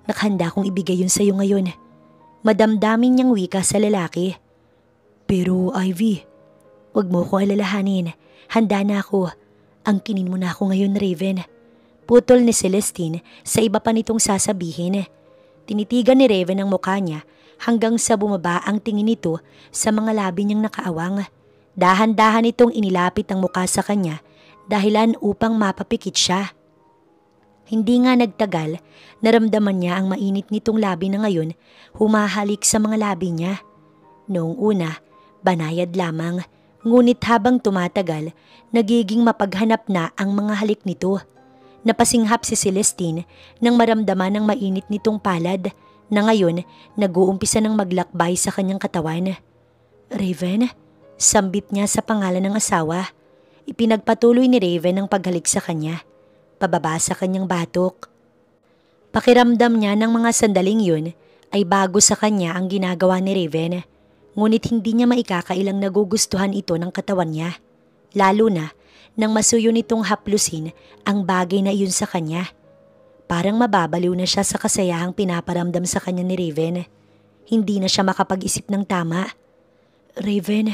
A: Nakahanda kong ibigay yun sa'yo ngayon. Madamdamin niyang wika sa lalaki. Pero Ivy, wag mo ko alalahanin. Handa na ako. Ang kinin mo na ako ngayon, Raven. Putol ni Celestine sa iba pa nitong sasabihin. Tinitigan ni Raven ang mukha niya hanggang sa bumaba ang tingin nito sa mga labi niyang nakaawang. Dahan-dahan itong inilapit ang mukha sa kanya dahilan upang mapapikit siya. Hindi nga nagtagal, naramdaman niya ang mainit nitong labi na ngayon humahalik sa mga labi niya. Noong una, banayad lamang, ngunit habang tumatagal, nagiging mapaghanap na ang mga halik nito. Napasinghap si Celestine nang maramdaman ang mainit nitong palad na ngayon nag-uumpisa ng maglakbay sa kanyang katawan. Raven, sambit niya sa pangalan ng asawa. Ipinagpatuloy ni Raven ang paghalik sa kanya. Pababa sa kanyang batok. Pakiramdam niya ng mga sandaling yun ay bago sa kanya ang ginagawa ni Raven. Ngunit hindi niya maikakailang nagugustuhan ito ng katawan niya. Lalo na nang masuyo nitong haplusin ang bagay na iyon sa kanya. Parang mababaliw na siya sa kasayahang pinaparamdam sa kanya ni Raven. Hindi na siya makapag-isip ng tama. Raven,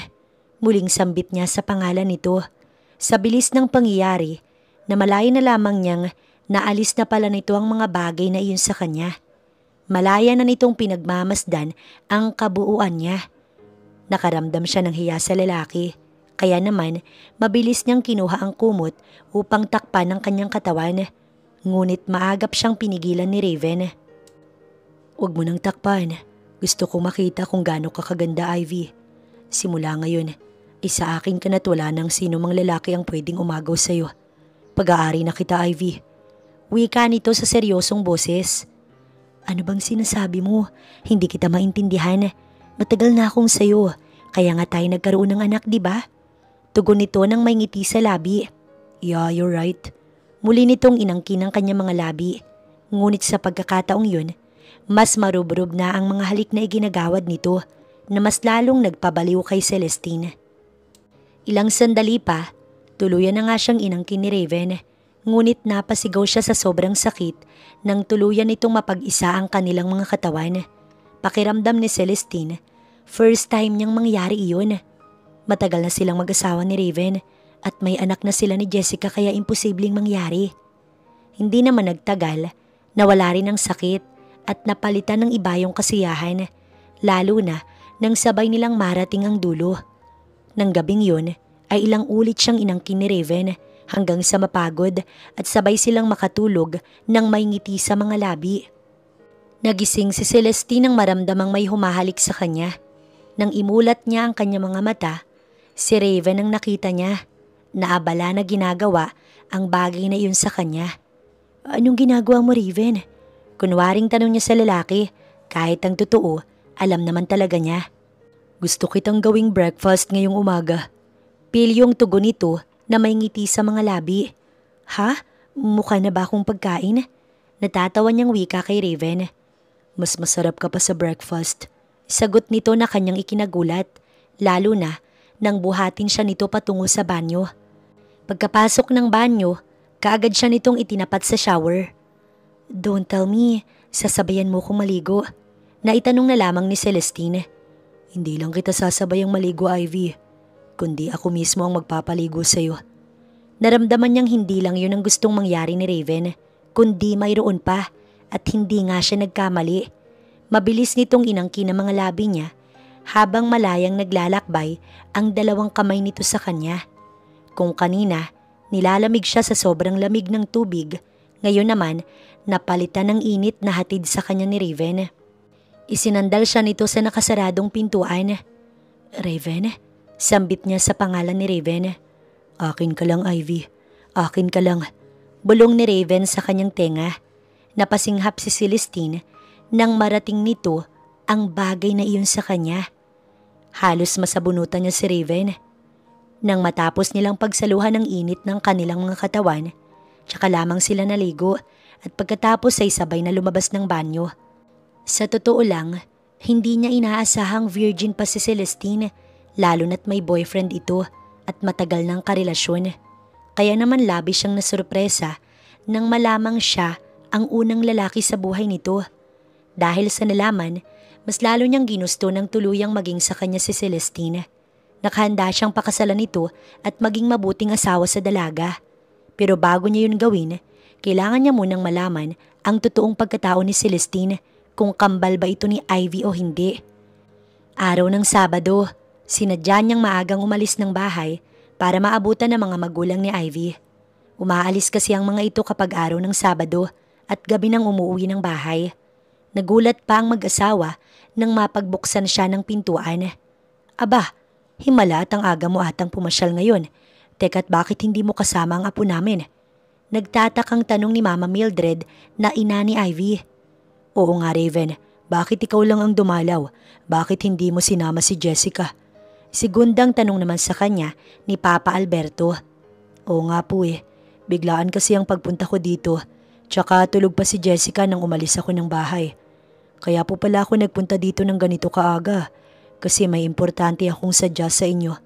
A: muling sambit niya sa pangalan nito. Sa bilis ng pangyayari, namalayan na lamang niyang naalis na pala nito ang mga bagay na iyon sa kanya. Malaya na nitong pinagmamasdan ang kabuuan niya. Nakaramdam siya ng hiya sa lalaki, kaya naman mabilis niyang kinuha ang kumot upang takpan ang kanyang katawan. Ngunit maagap siyang pinigilan ni Raven. Huwag mo nang takpan. Gusto kong makita kung gaano ka kaganda, Ivy. Simula ngayon, isa akin ka na't wala ng sino mang lalaki ang pwedeng umagaw sa'yo. Pag-aari na kita, Ivy. Wika nito sa seryosong boses. Ano bang sinasabi mo? Hindi kita maintindihan. Matagal na akong sayo, kaya nga tayo nagkaroon ng anak, di ba? Tugon nito nang may ngiti sa labi. Yeah, you're right. Muli nitong inangkin ang kanyang mga labi. Ngunit sa pagkakataong yun, mas marubrob na ang mga halik na iginagawad nito na mas lalong nagpabaliw kay Celestine. Ilang sandali pa, tuluyan na nga siyang inangkin ni Raven. Ngunit napasigaw siya sa sobrang sakit nang tuluyan nitong mapag-isa ang kanilang mga katawan. Pakiramdam ni Celestine, first time niyang mangyari iyon. Matagal na silang mag-asawa ni Raven at may anak na sila ni Jessica kaya imposibleng mangyari. Hindi naman nagtagal, nawala rin ang sakit at napalitan ng iba yung kasiyahan, lalo na nang sabay nilang marating ang dulo. Nang gabing yun ay ilang ulit siyang inangkin ni Raven hanggang sa mapagod at sabay silang makatulog nang may ngiti sa mga labi. Nagising si Celestine nang maramdamang may humahalik sa kanya. Nang imulat niya ang kanyang mga mata, si Raven ang nakita niya. Naabala na ginagawa ang bagay na iyon sa kanya. Anong ginagawa mo, Raven? Kunwaring tanong niya sa lalaki, kahit ang totoo, alam naman talaga niya. Gusto kitang gawing breakfast ngayong umaga. Pilyong tugon nito na may ngiti sa mga labi. Ha? Mukha na ba akong pagkain? Natatawa niyang wika kay Raven. Mas masarap ka pa sa breakfast. Sagot nito na kanyang ikinagulat, lalo na nang buhatin siya nito patungo sa banyo. Pagkapasok ng banyo, kaagad siya nitong itinapat sa shower. Don't tell me, sasabayan mo kong maligo. Naitanong na lamang ni Celestine. Hindi lang kita sasabayang maligo, Ivy, kundi ako mismo ang magpapaligo sa'yo. Naramdaman niyang hindi lang yun ang gustong mangyari ni Raven, kundi mayroon pa at hindi nga siya nagkamali. Mabilis nitong inangkin ang mga labi niya habang malayang naglalakbay ang dalawang kamay nito sa kanya. Kung kanina, nilalamig siya sa sobrang lamig ng tubig, ngayon naman napalitan ng init na hatid sa kanya ni Raven. Isinandal siya nito sa nakasaradong pintuan. Raven? Sambit niya sa pangalan ni Raven. Akin ka lang, Ivy. Akin ka lang. Bulong ni Raven sa kanyang tenga. Napasinghap si Celestine nang marating nito ang bagay na iyon sa kanya. Halos masabunutan niya si Raven. Nang matapos nilang pagsaluhan ng init ng kanilang mga katawan, tsaka lamang sila naligo at pagkatapos ay sabay na lumabas ng banyo. Sa totoo lang, hindi niya inaasahang virgin pa si Celestine, lalo na't may boyfriend ito at matagal ng karelasyon. Kaya naman labis siyang nasurpresa nang malamang siya ang unang lalaki sa buhay nito. Dahil sa nalaman, mas lalo niyang ginusto ng tuluyang maging sa kanya si Celestine. Nakahanda siyang pakasalan nito at maging mabuting asawa sa dalaga. Pero bago niya yun gawin, kailangan niya munang malaman ang totoong pagkatao ni Celestine, kung kambal ba ito ni Ivy o hindi. Araw ng Sabado, sinadya niyang maagang umalis ng bahay para maabutan ng mga magulang ni Ivy. Umaalis kasi ang mga ito kapag araw ng Sabado at gabi nang umuwi ng bahay. Nagulat pa ang mag-asawa nang mapagbuksan siya ng pintuan. Aba, himala at ang aga mo atang pumasyal ngayon. Teka't bakit hindi mo kasama ang apo namin? Nagtatakang tanong ni Mama Mildred na ina ni Ivy. Oo nga, Raven, bakit ikaw lang ang dumalaw? Bakit hindi mo sinama si Jessica? Segundang tanong naman sa kanya ni Papa Alberto. Oo nga po biglaan kasi ang pagpunta ko dito. Tsaka tulog pa si Jessica nang umalis ako ng bahay. Kaya po pala ako nagpunta dito ng ganito kaaga kasi may importante akong sadya sa inyo.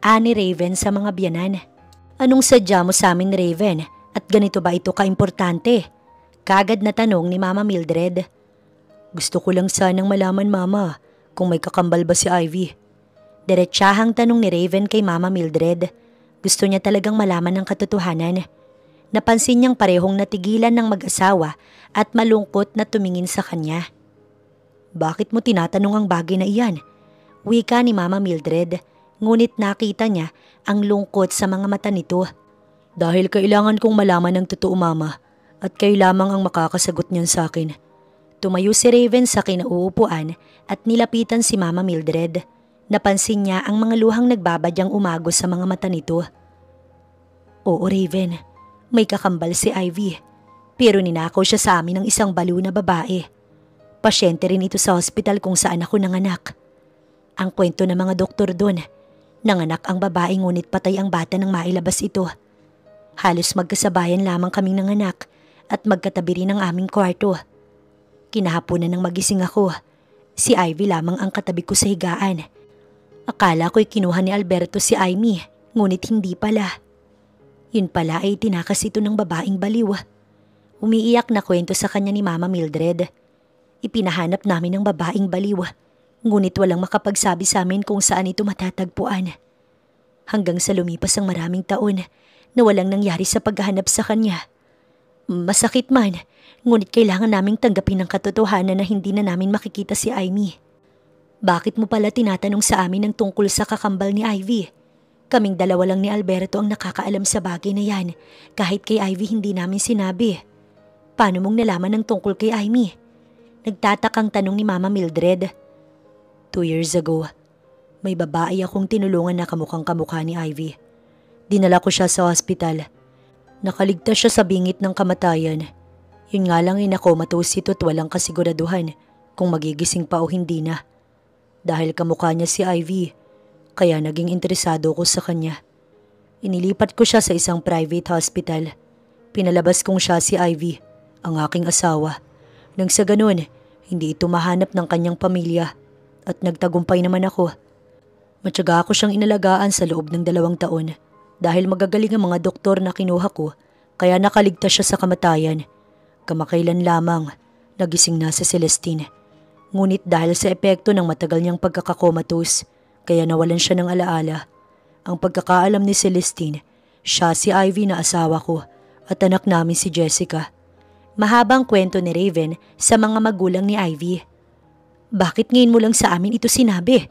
A: Ani Raven sa mga biyanan. Anong sadya mo sa amin, Raven? At ganito ba ito kaimportante? Kagad na tanong ni Mama Mildred. Gusto ko lang sanang malaman, Mama, kung may kakambal ba si Ivy. Diretsahang tanong ni Raven kay Mama Mildred. Gusto niya talagang malaman ang katotohanan. Napansin niyang parehong natigilan ng mag-asawa at malungkot na tumingin sa kanya. Bakit mo tinatanong ang bagay na iyan? Wika ni Mama Mildred, ngunit nakita niya ang lungkot sa mga mata nito. Dahil kailangan kong malaman ang totoo, Mama, at kayo lamang ang makakasagot niyan sa akin. Tumayo si Raven sa kinauupuan at nilapitan si Mama Mildred. Napansin niya ang mga luhang nagbabadyang umagos sa mga mata nito. Oo, Raven, may kakambal si Ivy. Pero ninakaw siya sa amin ng isang baliw na babae. Pasyente rin ito sa hospital kung saan ako nanganak. Ang kwento ng mga doktor doon, nanganak ang babae ngunit patay ang bata nang mailabas ito. Halos magkasabayan lamang kaming nanganak at magkatabi rin ang aming kwarto. Kinahaponan nang magising ako, si Ivy lamang ang katabi ko sa higaan. Akala ko'y kinuha ni Alberto si Amy, ngunit hindi pala. Yun pala ay tinakas ito ng babaeng baliw. Umiiyak na kwento sa kanya ni Mama Mildred. Ipinahanap namin ang babaeng baliw, ngunit walang makapagsabi sa amin kung saan ito matatagpuan. Hanggang sa lumipas ang maraming taon na walang nangyari sa paghahanap sa kanya. Masakit man, ngunit kailangan naming tanggapin ang katotohanan na hindi na namin makikita si Amy. Bakit mo pala tinatanong sa amin ang tungkol sa kakambal ni Ivy? Kaming dalawa lang ni Alberto ang nakakaalam sa bagay na yan, kahit kay Ivy hindi namin sinabi. Paano mong nalaman ang tungkol kay Amy? Nagtatakang tanong ni Mama Mildred. 2 years ago, may babae akong tinulungan na kamukhang kamukha ni Ivy. Dinala ko siya sa hospital. Nakaligtas siya sa bingit ng kamatayan. Yun nga lang ay nakomatose ito at walang kasiguraduhan kung magigising pa o hindi na. Dahil kamukha niya si Ivy, kaya naging interesado ko sa kanya. Inilipat ko siya sa isang private hospital. Pinalabas kong siya si Ivy, ang aking asawa. Nang sa ganun, hindi ito mahanap ng kanyang pamilya at nagtagumpay naman ako. Matyaga ako siyang inalagaan sa loob ng 2 taon dahil magagaling ang mga doktor na kinuha ko, kaya nakaligtas siya sa kamatayan. Kamakailan lamang, nagising na si Celestine. Ngunit dahil sa epekto ng matagal niyang pagkakakomatose, kaya nawalan siya ng alaala. Ang pagkakaalam ni Celestine, siya si Ivy na asawa ko at anak namin si Jessica. Mahabang kwento ni Raven sa mga magulang ni Ivy. Bakit ngayon mo lang sa amin ito sinabi?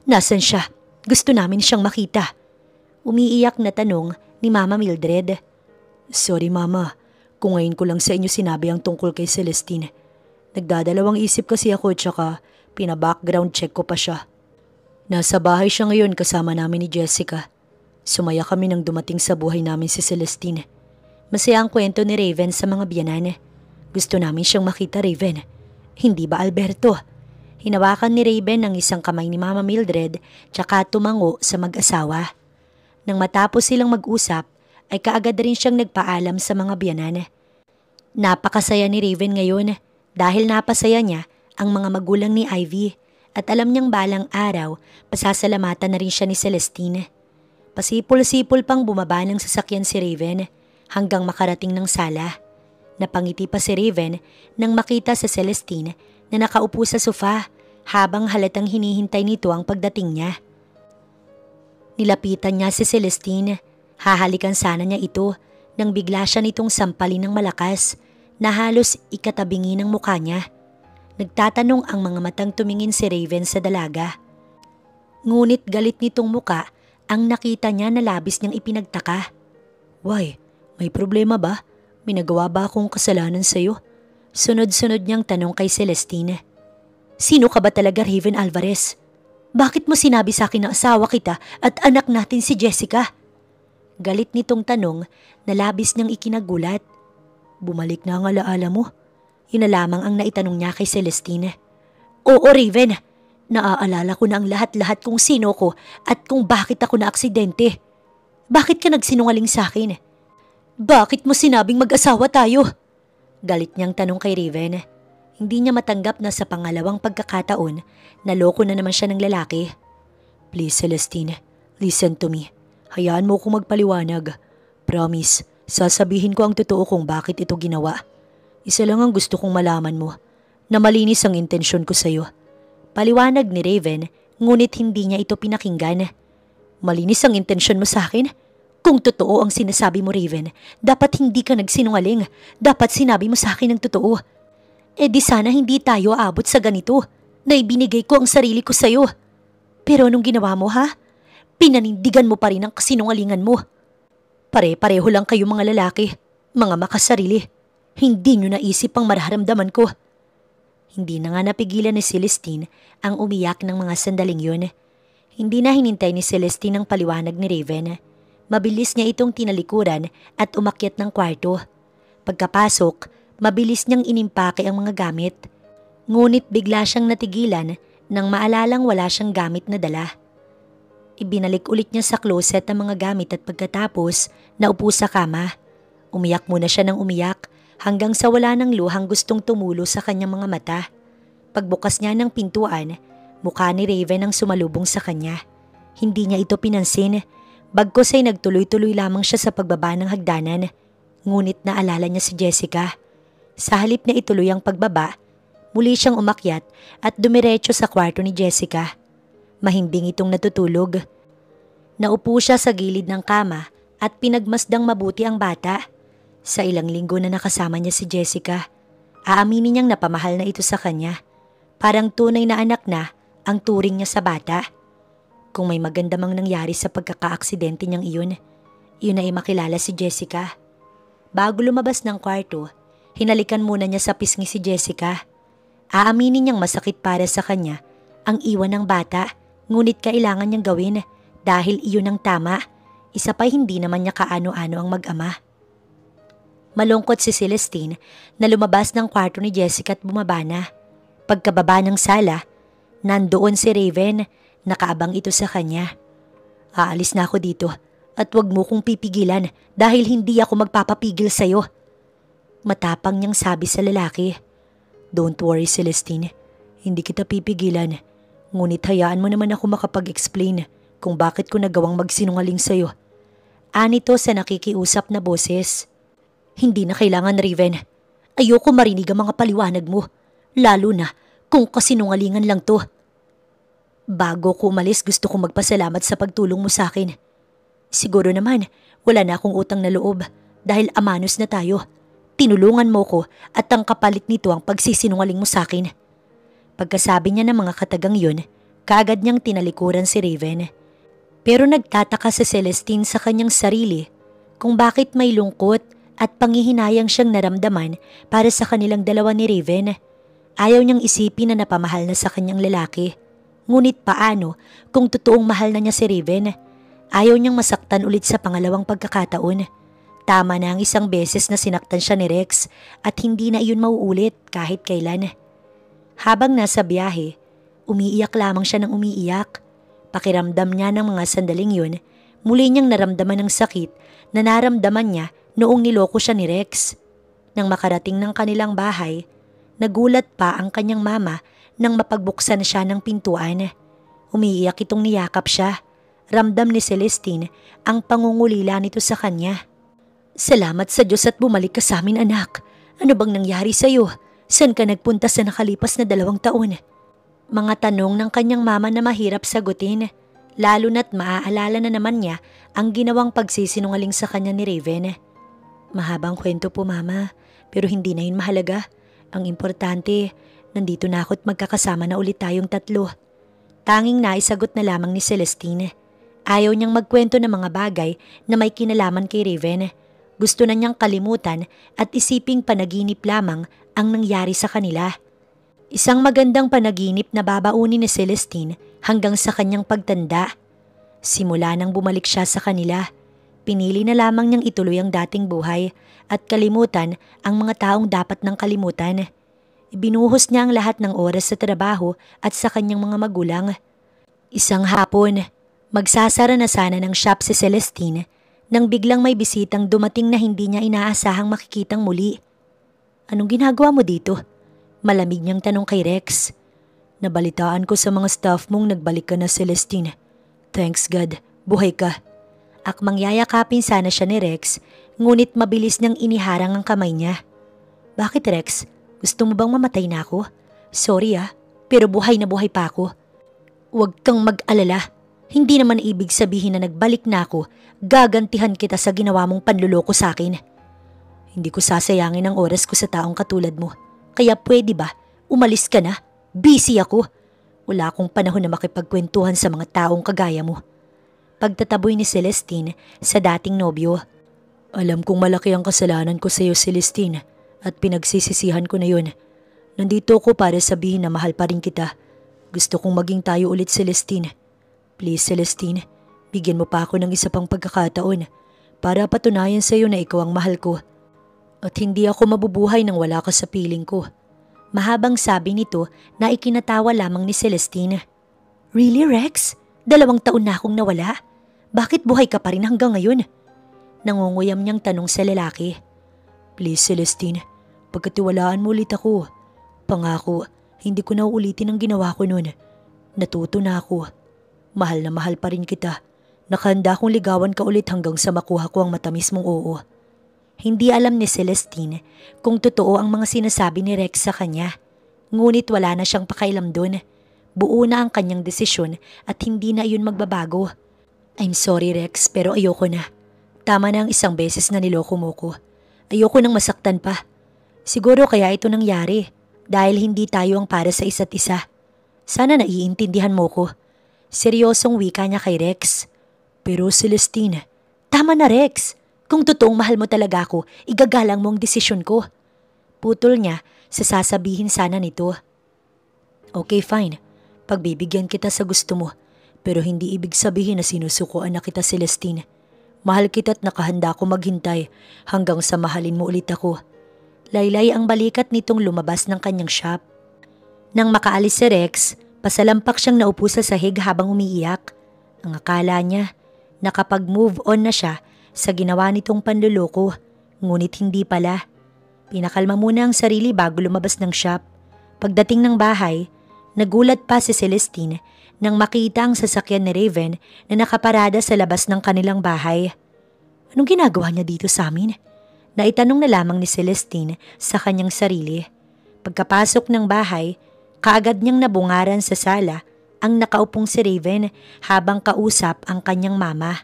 A: Nasaan siya? Gusto namin siyang makita. Umiiyak na tanong ni Mama Mildred. Sorry Mama, kung ngayon ko lang sa inyo sinabi ang tungkol kay Celestine. Nagdadalawang isip kasi ako tsaka pina-background check ko pa siya. Nasa bahay siya ngayon kasama namin ni Jessica. Sumaya kami nang dumating sa buhay namin si Celestine. Masaya ang kwento ni Raven sa mga biyanan. Gusto namin siyang makita, Raven. Hindi ba, Alberto? Hinawakan ni Raven ang isang kamay ni Mama Mildred tsaka tumango sa mag-asawa. Nang matapos silang mag-usap, ay kaagad rin siyang nagpaalam sa mga biyanan. Napakasaya ni Raven ngayon dahil napasaya niya ang mga magulang ni Ivy at alam niyang balang araw pasasalamatan na rin siya ni Celestine. Pasipol-sipol pang bumaba ng sasakyan si Raven hanggang makarating ng sala. Napangiti pa si Raven nang makita sa Celestine na nakaupo sa sofa habang halatang hinihintay nito ang pagdating niya. Nilapitan niya si Celestine. Hahalikan sana niya ito nang bigla siya nitong sampalin ng malakas na halos ikatabingi ng mukha niya. Nagtatanong ang mga matang tumingin si Raven sa dalaga. Ngunit galit nitong muka ang nakita niya na labis niyang ipinagtaka. Why? May problema ba? May nagawa ba akong kasalanan sa'yo? Sunod-sunod niyang tanong kay Celestine. Sino ka ba talaga, Raven Alvarez? Bakit mo sinabi sa akin na asawa kita at anak natin si Jessica? Galit nitong tanong na labis niyang ikinagulat. Bumalik na ang alaala mo. Yun na lamang ang naitanong niya kay Celestine. Oo, Raven. Naaalala ko na ang lahat-lahat kung sino ko at kung bakit ako na-aksidente. Bakit ka nagsinungaling sa akin? Bakit mo sinabing mag-asawa tayo? Galit niyang tanong kay Raven. Hindi niya matanggap na sa pangalawang pagkakataon naloko na naman siya ng lalaki. Please Celestine, listen to me. Hayaan mo kong magpaliwanag. Promise, sasabihin ko ang totoo kung bakit ito ginawa. Isa lang ang gusto kong malaman mo, na malinis ang intensyon ko sa'yo. Paliwanag ni Raven, ngunit hindi niya ito pinakinggan. Malinis ang intensyon mo sa akin? Kung totoo ang sinasabi mo, Raven, dapat hindi ka nagsinungaling. Dapat sinabi mo sa akin ang totoo. Eh di sana hindi tayo aabot sa ganito na ibinigay ko ang sarili ko sa'yo. Pero anong ginawa mo, ha? Pinanindigan mo pa rin ang kasinungalingan mo. Pare-pareho lang kayo mga lalaki, mga makasarili. Hindi nyo naisip ang mararamdaman ko. Hindi na nga napigilan ni Celestine ang umiyak ng mga sandaling yun. Hindi na hinintay ni Celestine ang paliwanag ni Raven. Mabilis niya itong tinalikuran at umakyat ng kwarto. Pagkapasok, mabilis niyang inimpake ang mga gamit. Ngunit bigla siyang natigilan nang maalalang wala siyang gamit na dala. Ibinalik ulit niya sa closet ang mga gamit at pagkatapos naupo sa kama. Umiyak muna siya ng umiyak hanggang sa wala ng luhang gustong tumulo sa kanyang mga mata. Pagbukas niya ng pintuan, mukha ni Raven ang sumalubong sa kanya. Hindi niya ito pinansin. Bagkus ay nagtuloy-tuloy lamang siya sa pagbaba ng hagdanan. Ngunit naalala niya si Jessica. Sa halip na ituloy ang pagbaba, muli siyang umakyat at dumiretso sa kwarto ni Jessica. Mahimbing itong natutulog. Naupo siya sa gilid ng kama at pinagmasdang mabuti ang bata. Sa ilang linggo na nakasama niya si Jessica, aaminin niyang napamahal na ito sa kanya. Parang tunay na anak na ang turing niya sa bata. Kung may maganda mang nangyari sa pagkakaaksidente niyang iyon, yun ay makilala si Jessica. Bago lumabas ng kwarto, hinalikan muna niya sa pisngi si Jessica. Aaminin niyang masakit para sa kanya ang iwan ng bata, ngunit kailangan niyang gawin dahil iyon ang tama. Isa pa hindi naman niya kaano-ano ang mag-ama. Malungkot si Celestine na lumabas ng kwarto ni Jessica at bumaba na. Pagkababa ng sala, nandoon si Raven. Nakaabang ito sa kanya. Aalis na ako dito at wag mo kong pipigilan dahil hindi ako magpapapigil sa'yo. Matapang niyang sabi sa lalaki. Don't worry Celestine, hindi kita pipigilan. Ngunit hayaan mo naman ako makapag-explain kung bakit ko nagawang magsinungaling sa'yo. Anito sa nakikiusap na boses. Hindi na kailangan, Raven. Ayoko marinig ang mga paliwanag mo, lalo na kung kasinungalingan lang to. Bago ko umalis, gusto kong magpasalamat sa pagtulong mo sa akin. Siguro naman, wala na akong utang na loob dahil amanos na tayo. tinulungan mo ko at ang kapalit nito ang pagsisinungaling mo sa akin. Pagkasabi niya ng mga katagang yun, kaagad niyang tinalikuran si Raven. Pero nagtataka si Celestine sa kanyang sarili kung bakit may lungkot at panghihinayang siyang naramdaman para sa kanilang dalawa ni Raven. Ayaw niyang isipin na napamahal na sa kanyang lalaki. Ngunit paano kung totoong mahal na niya si Raven? Ayaw niyang masaktan ulit sa pangalawang pagkakataon. Tama na ang isang beses na sinaktan siya ni Rex at hindi na iyon mauulit kahit kailan. Habang nasa biyahe, umiiyak lamang siya ng umiiyak. Pakiramdam niya ng mga sandaling yun, muli niyang naramdaman ng sakit na naramdaman niya noong niloko siya ni Rex. Nang makarating ng kanilang bahay, nagulat pa ang kanyang mama nang mapagbuksan siya ng pintuan. Umiiyak itong niyakap siya. Ramdam ni Celestine ang pangungulila nito sa kanya. Salamat sa Diyos at bumalik ka sa amin, anak. Ano bang nangyari sa iyo? Saan ka nagpunta sa nakalipas na 2 taon? Mga tanong ng kanyang mama na mahirap sagutin, lalo na't maaalala na naman niya ang ginawang pagsisinungaling sa kanya ni Raven. Mahabang kwento po, mama, pero hindi na yun mahalaga. Ang importante, nandito na ako at magkakasama na ulit tayong 3. Tanging naisagot na lamang ni Celestine. Ayaw niyang magkwento ng mga bagay na may kinalaman kay Raven. Gusto na niyang kalimutan at isiping panaginip lamang ang nangyari sa kanila. Isang magandang panaginip na babaunin ni Celestine hanggang sa kanyang pagtanda. Simula nang bumalik siya sa kanila, pinili na lamang niyang ituloy ang dating buhay at kalimutan ang mga taong dapat nang kalimutan. Ibinuhos niya ang lahat ng oras sa trabaho at sa kanyang mga magulang. Isang hapon, magsasara na sana ng shop si Celestine nang biglang may bisitang dumating na hindi niya inaasahang makikitang muli. Anong ginagawa mo dito? Malamig niyang tanong kay Rex. Nabalitaan ko sa mga staff mong nagbalik ka na, Celestine. Thanks God, buhay ka. Akmang yayakapin sana siya ni Rex, ngunit mabilis niyang iniharang ang kamay niya. Bakit, Rex? Gusto mo bang mamatay na ako? Sorry pero buhay na buhay pa ako. Huwag kang mag-alala. Hindi naman ibig sabihin na nagbalik na ako, gagantihan kita sa ginawa mong panluloko sa akin. Hindi ko sasayangin ang oras ko sa taong katulad mo. Kaya pwede ba, umalis ka na? Busy ako. Wala akong panahon na makipagkwentuhan sa mga taong kagaya mo. Pagtataboy ni Celestine sa dating nobyo. Alam kong malaki ang kasalanan ko sa iyo, Celestine, at pinagsisisihan ko na yun. Nandito ako para sabihin na mahal pa rin kita. Gusto kong maging tayo ulit, Celestine. Please, Celestine, bigyan mo pa ako ng isa pang pagkakataon para patunayan sa iyo na ikaw ang mahal ko. At hindi ako mabubuhay nang wala ka sa piling ko. Mahabang sabi nito na ikinatawa lamang ni Celestine. Really, Rex? 2 taon na akong nawala? Bakit buhay ka pa rin hanggang ngayon? Nangunguyam niyang tanong sa lalaki. Please, Celestine, pagkatiwalaan mo ulit ako. Pangako, hindi ko na uulitin ang ginawa ko noon. Natuto na ako. Mahal na mahal pa rin kita. Nakahanda akong ligawan ka ulit hanggang sa makuha ko ang matamis mong oo. Hindi alam ni Celestine kung totoo ang mga sinasabi ni Rex sa kanya. Ngunit wala na siyang pakailam doon. Buo na ang kanyang desisyon at hindi na iyon magbabago. I'm sorry, Rex, pero ayoko na. Tama na ang isang beses na niloko mo ko. Ayoko nang masaktan pa. Siguro kaya ito nangyari dahil hindi tayo ang para sa isa't isa. Sana naiintindihan mo ko. Seryosong wika niya kay Rex. Pero Celestine, tama na, Rex. Kung totoong mahal mo talaga ako, igagalang mo ang desisyon ko. Putol niya sa sasabihin sana nito. Okay, fine. Pagbibigyan kita sa gusto mo. Pero hindi ibig sabihin na sinusukuan na kita, Celestine. Mahal kita at nakahanda ako maghintay hanggang sa mahalin mo ulit ako. Laylay ang balikat nitong lumabas ng kanyang shop. Nang makaalis si Rex, pasalampak siyang naupo sa sahig habang umiiyak. Ang akala niya, nakapag-move on na siya sa ginawa nitong panluloko, ngunit hindi pala. Pinakalma muna ang sarili bago lumabas ng shop. Pagdating ng bahay, nagulat pa si Celestine nang makita ang sasakyan ni Raven na nakaparada sa labas ng kanilang bahay. Anong ginagawa niya dito sa amin? Naitanong na lamang ni Celestine sa kanyang sarili. Pagkapasok ng bahay, kaagad niyang nabungaran sa sala ang nakaupong si Raven habang kausap ang kanyang mama.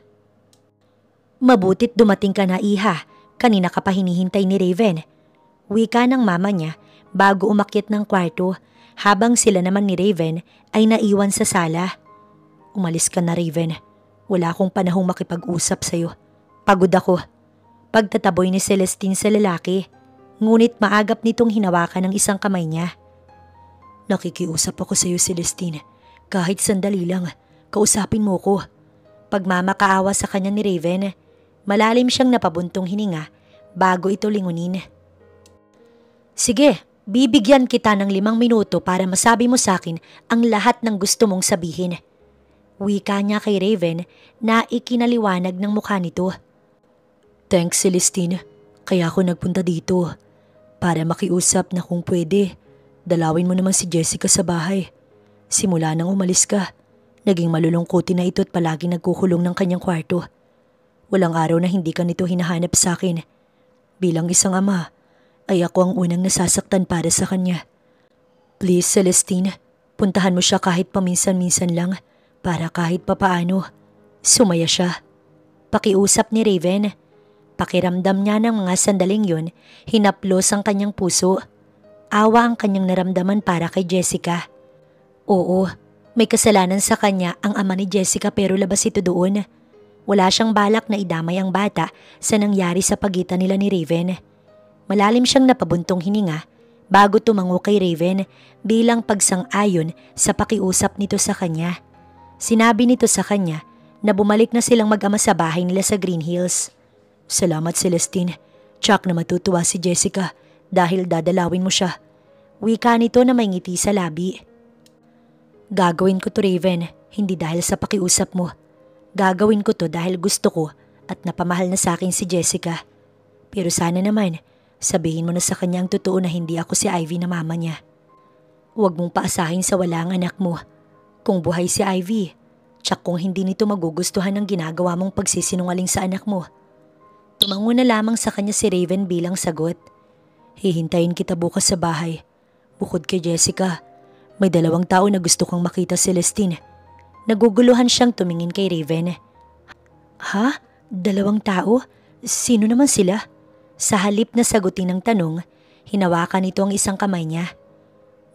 A: Mabutit dumating ka na, iha. Kanina ka pa hinihintay ni Raven. Wika ng mama niya bago umakyat ng kwarto habang sila naman ni Raven ay naiwan sa sala. Umalis ka na, Raven. Wala akong panahong makipag-usap sa'yo. Pagod ako. Pagtataboy ni Celestine sa lalaki, ngunit maagap nitong hinawakan ng isang kamay niya. Nakikiusap ako sa'yo, Celestine. Kahit sandali lang, kausapin mo ko. Pagmamakaawa sa kanya ni Raven, malalim siyang napabuntong hininga bago ito lingunin. Sige, bibigyan kita ng 5 minuto para masabi mo sa akin ang lahat ng gusto mong sabihin. Wika niya kay Raven na ikinaliwanag ng mukha nito. Thanks, Celestine. Kaya ako nagpunta dito para makiusap na kung pwede, dalawin mo naman si Jessica sa bahay. Simula nang umalis ka, naging malulungkutin na ito at palagi nagkukulong ng kanyang kwarto. Walang araw na hindi ka nito hinahanap sa akin. Bilang isang ama, ay ako ang unang nasasaktan para sa kanya. Please, Celestine, puntahan mo siya kahit paminsan-minsan lang para kahit papaano sumaya siya. Pakiusap ni Raven. Pakiramdam niya ng mga sandaling yun, hinaplos ang kanyang puso. Awa ang kanyang naramdaman para kay Jessica. Oo, may kasalanan sa kanya ang ama ni Jessica pero labas ito doon. Wala siyang balak na idamay ang bata sa nangyari sa pagitan nila ni Raven. Malalim siyang napabuntong hininga bago tumango kay Raven bilang pagsang-ayon sa pakiusap nito sa kanya. Sinabi nito sa kanya na bumalik na silang mag-ama sa bahay nila sa Green Hills. Salamat, Celestine. Tsak na matutuwa si Jessica dahil dadalawin mo siya. Wika nito na may ngiti sa labi. Gagawin ko to, Raven, hindi dahil sa pakiusap mo. Gagawin ko to dahil gusto ko at napamahal na sa akin si Jessica. Pero sana naman, sabihin mo na sa kanya ang totoo na hindi ako si Ivy na mama niya. Huwag mong paasahin sa walang anak mo. Kung buhay si Ivy, tsak kung hindi nito magugustuhan ang ginagawa mong pagsisinungaling sa anak mo. Tumango na lamang sa kanya si Raven bilang sagot. Hihintayin kita bukas sa bahay. Bukod kay Jessica, may 2 tao na gusto kang makita, Celestine. Naguguluhan siyang tumingin kay Raven. Ha? 2 tao? Sino naman sila? Sa halip na sagutin ang tanong, hinawakan nito ang isang kamay niya.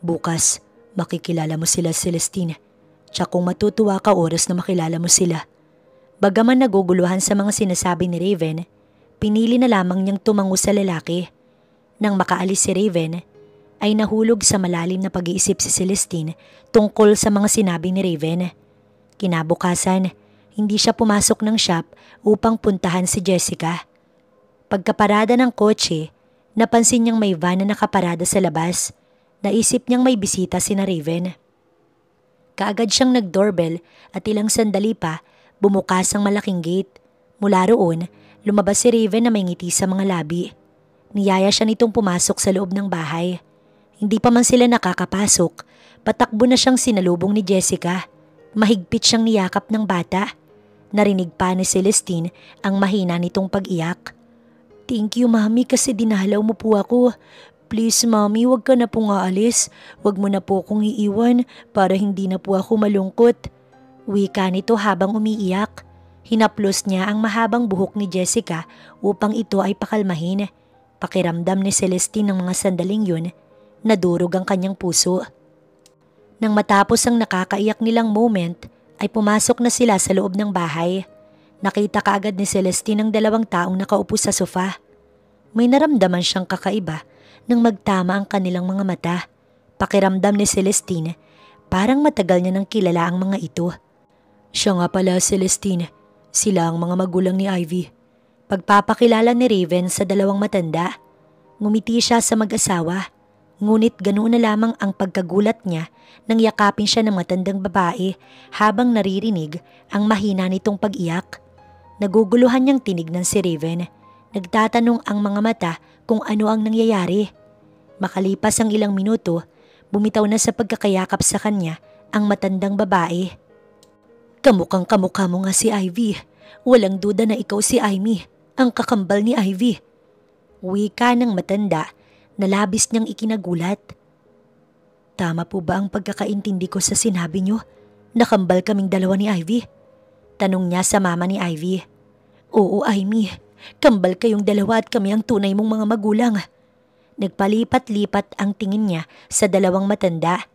A: Bukas, makikilala mo sila, Celestine. Tsak kung matutuwa ka oras na makilala mo sila. Bagaman naguguluhan sa mga sinasabi ni Raven, pinili na lamang niyang tumango sa lalaki. Nang makaalis si Raven, ay nahulog sa malalim na pag-iisip si Celestine tungkol sa mga sinabi ni Raven. Kinabukasan, hindi siya pumasok ng shop upang puntahan si Jessica. Pagkaparada ng kotse, napansin niyang may van na nakaparada sa labas. Naisip niyang may bisita sina Raven. Kaagad siyang nag-doorbell at ilang sandali pa, bumukas ang malaking gate. Mula roon, lumabas si Raven na may ngiti sa mga labi. Niyaya siya nitong pumasok sa loob ng bahay. Hindi pa man sila nakakapasok, patakbo na siyang sinalubong ni Jessica. Mahigpit siyang niyakap ng bata. Narinig pa ni Celestine ang mahina nitong pag-iyak. Thank you, Mami, kasi dinalaw mo po ako. Please, Mami, wag ka na pong aalis. Wag mo na po akong iiwan para hindi na po ako malungkot. Wika nito habang umiiyak. Hinaplos niya ang mahabang buhok ni Jessica upang ito ay pakalmahin. Pakiramdam ni Celestine ng mga sandaling yun, nadurog ang kanyang puso. Nang matapos ang nakakaiyak nilang moment, ay pumasok na sila sa loob ng bahay. Nakita kaagad ni Celestine ang 2 taong nakaupo sa sofa. May naramdaman siyang kakaiba nang magtama ang kanilang mga mata. Pakiramdam ni Celestine, parang matagal niya nang kilala ang mga ito. Siya nga pala, Celestine. Sila ang mga magulang ni Ivy. Pagpapakilala ni Raven sa 2 matanda. Ngumiti siya sa mag-asawa. Ngunit ganoon na lamang ang pagkagulat niya nang yakapin siya ng matandang babae habang naririnig ang mahina nitong pag-iyak. Naguguluhan niyang tinignan si Raven. Nagtatanong ang mga mata kung ano ang nangyayari. Makalipas ang ilang minuto, bumitaw na sa pagkakayakap sa kanya ang matandang babae. Kamukhang kamukha mo nga si Ivy. Walang duda na ikaw si Amy, ang kakambal ni Ivy. Wika ng matanda na labis niyang ikinagulat. Tama po ba ang pagkakaintindi ko sa sinabi niyo? Nakambal kaming 2 ni Ivy? Tanong niya sa mama ni Ivy. Oo, Amy. Kambal kayong 2 at kami ang tunay mong mga magulang. Nagpalipat-lipat ang tingin niya sa dalawang matanda.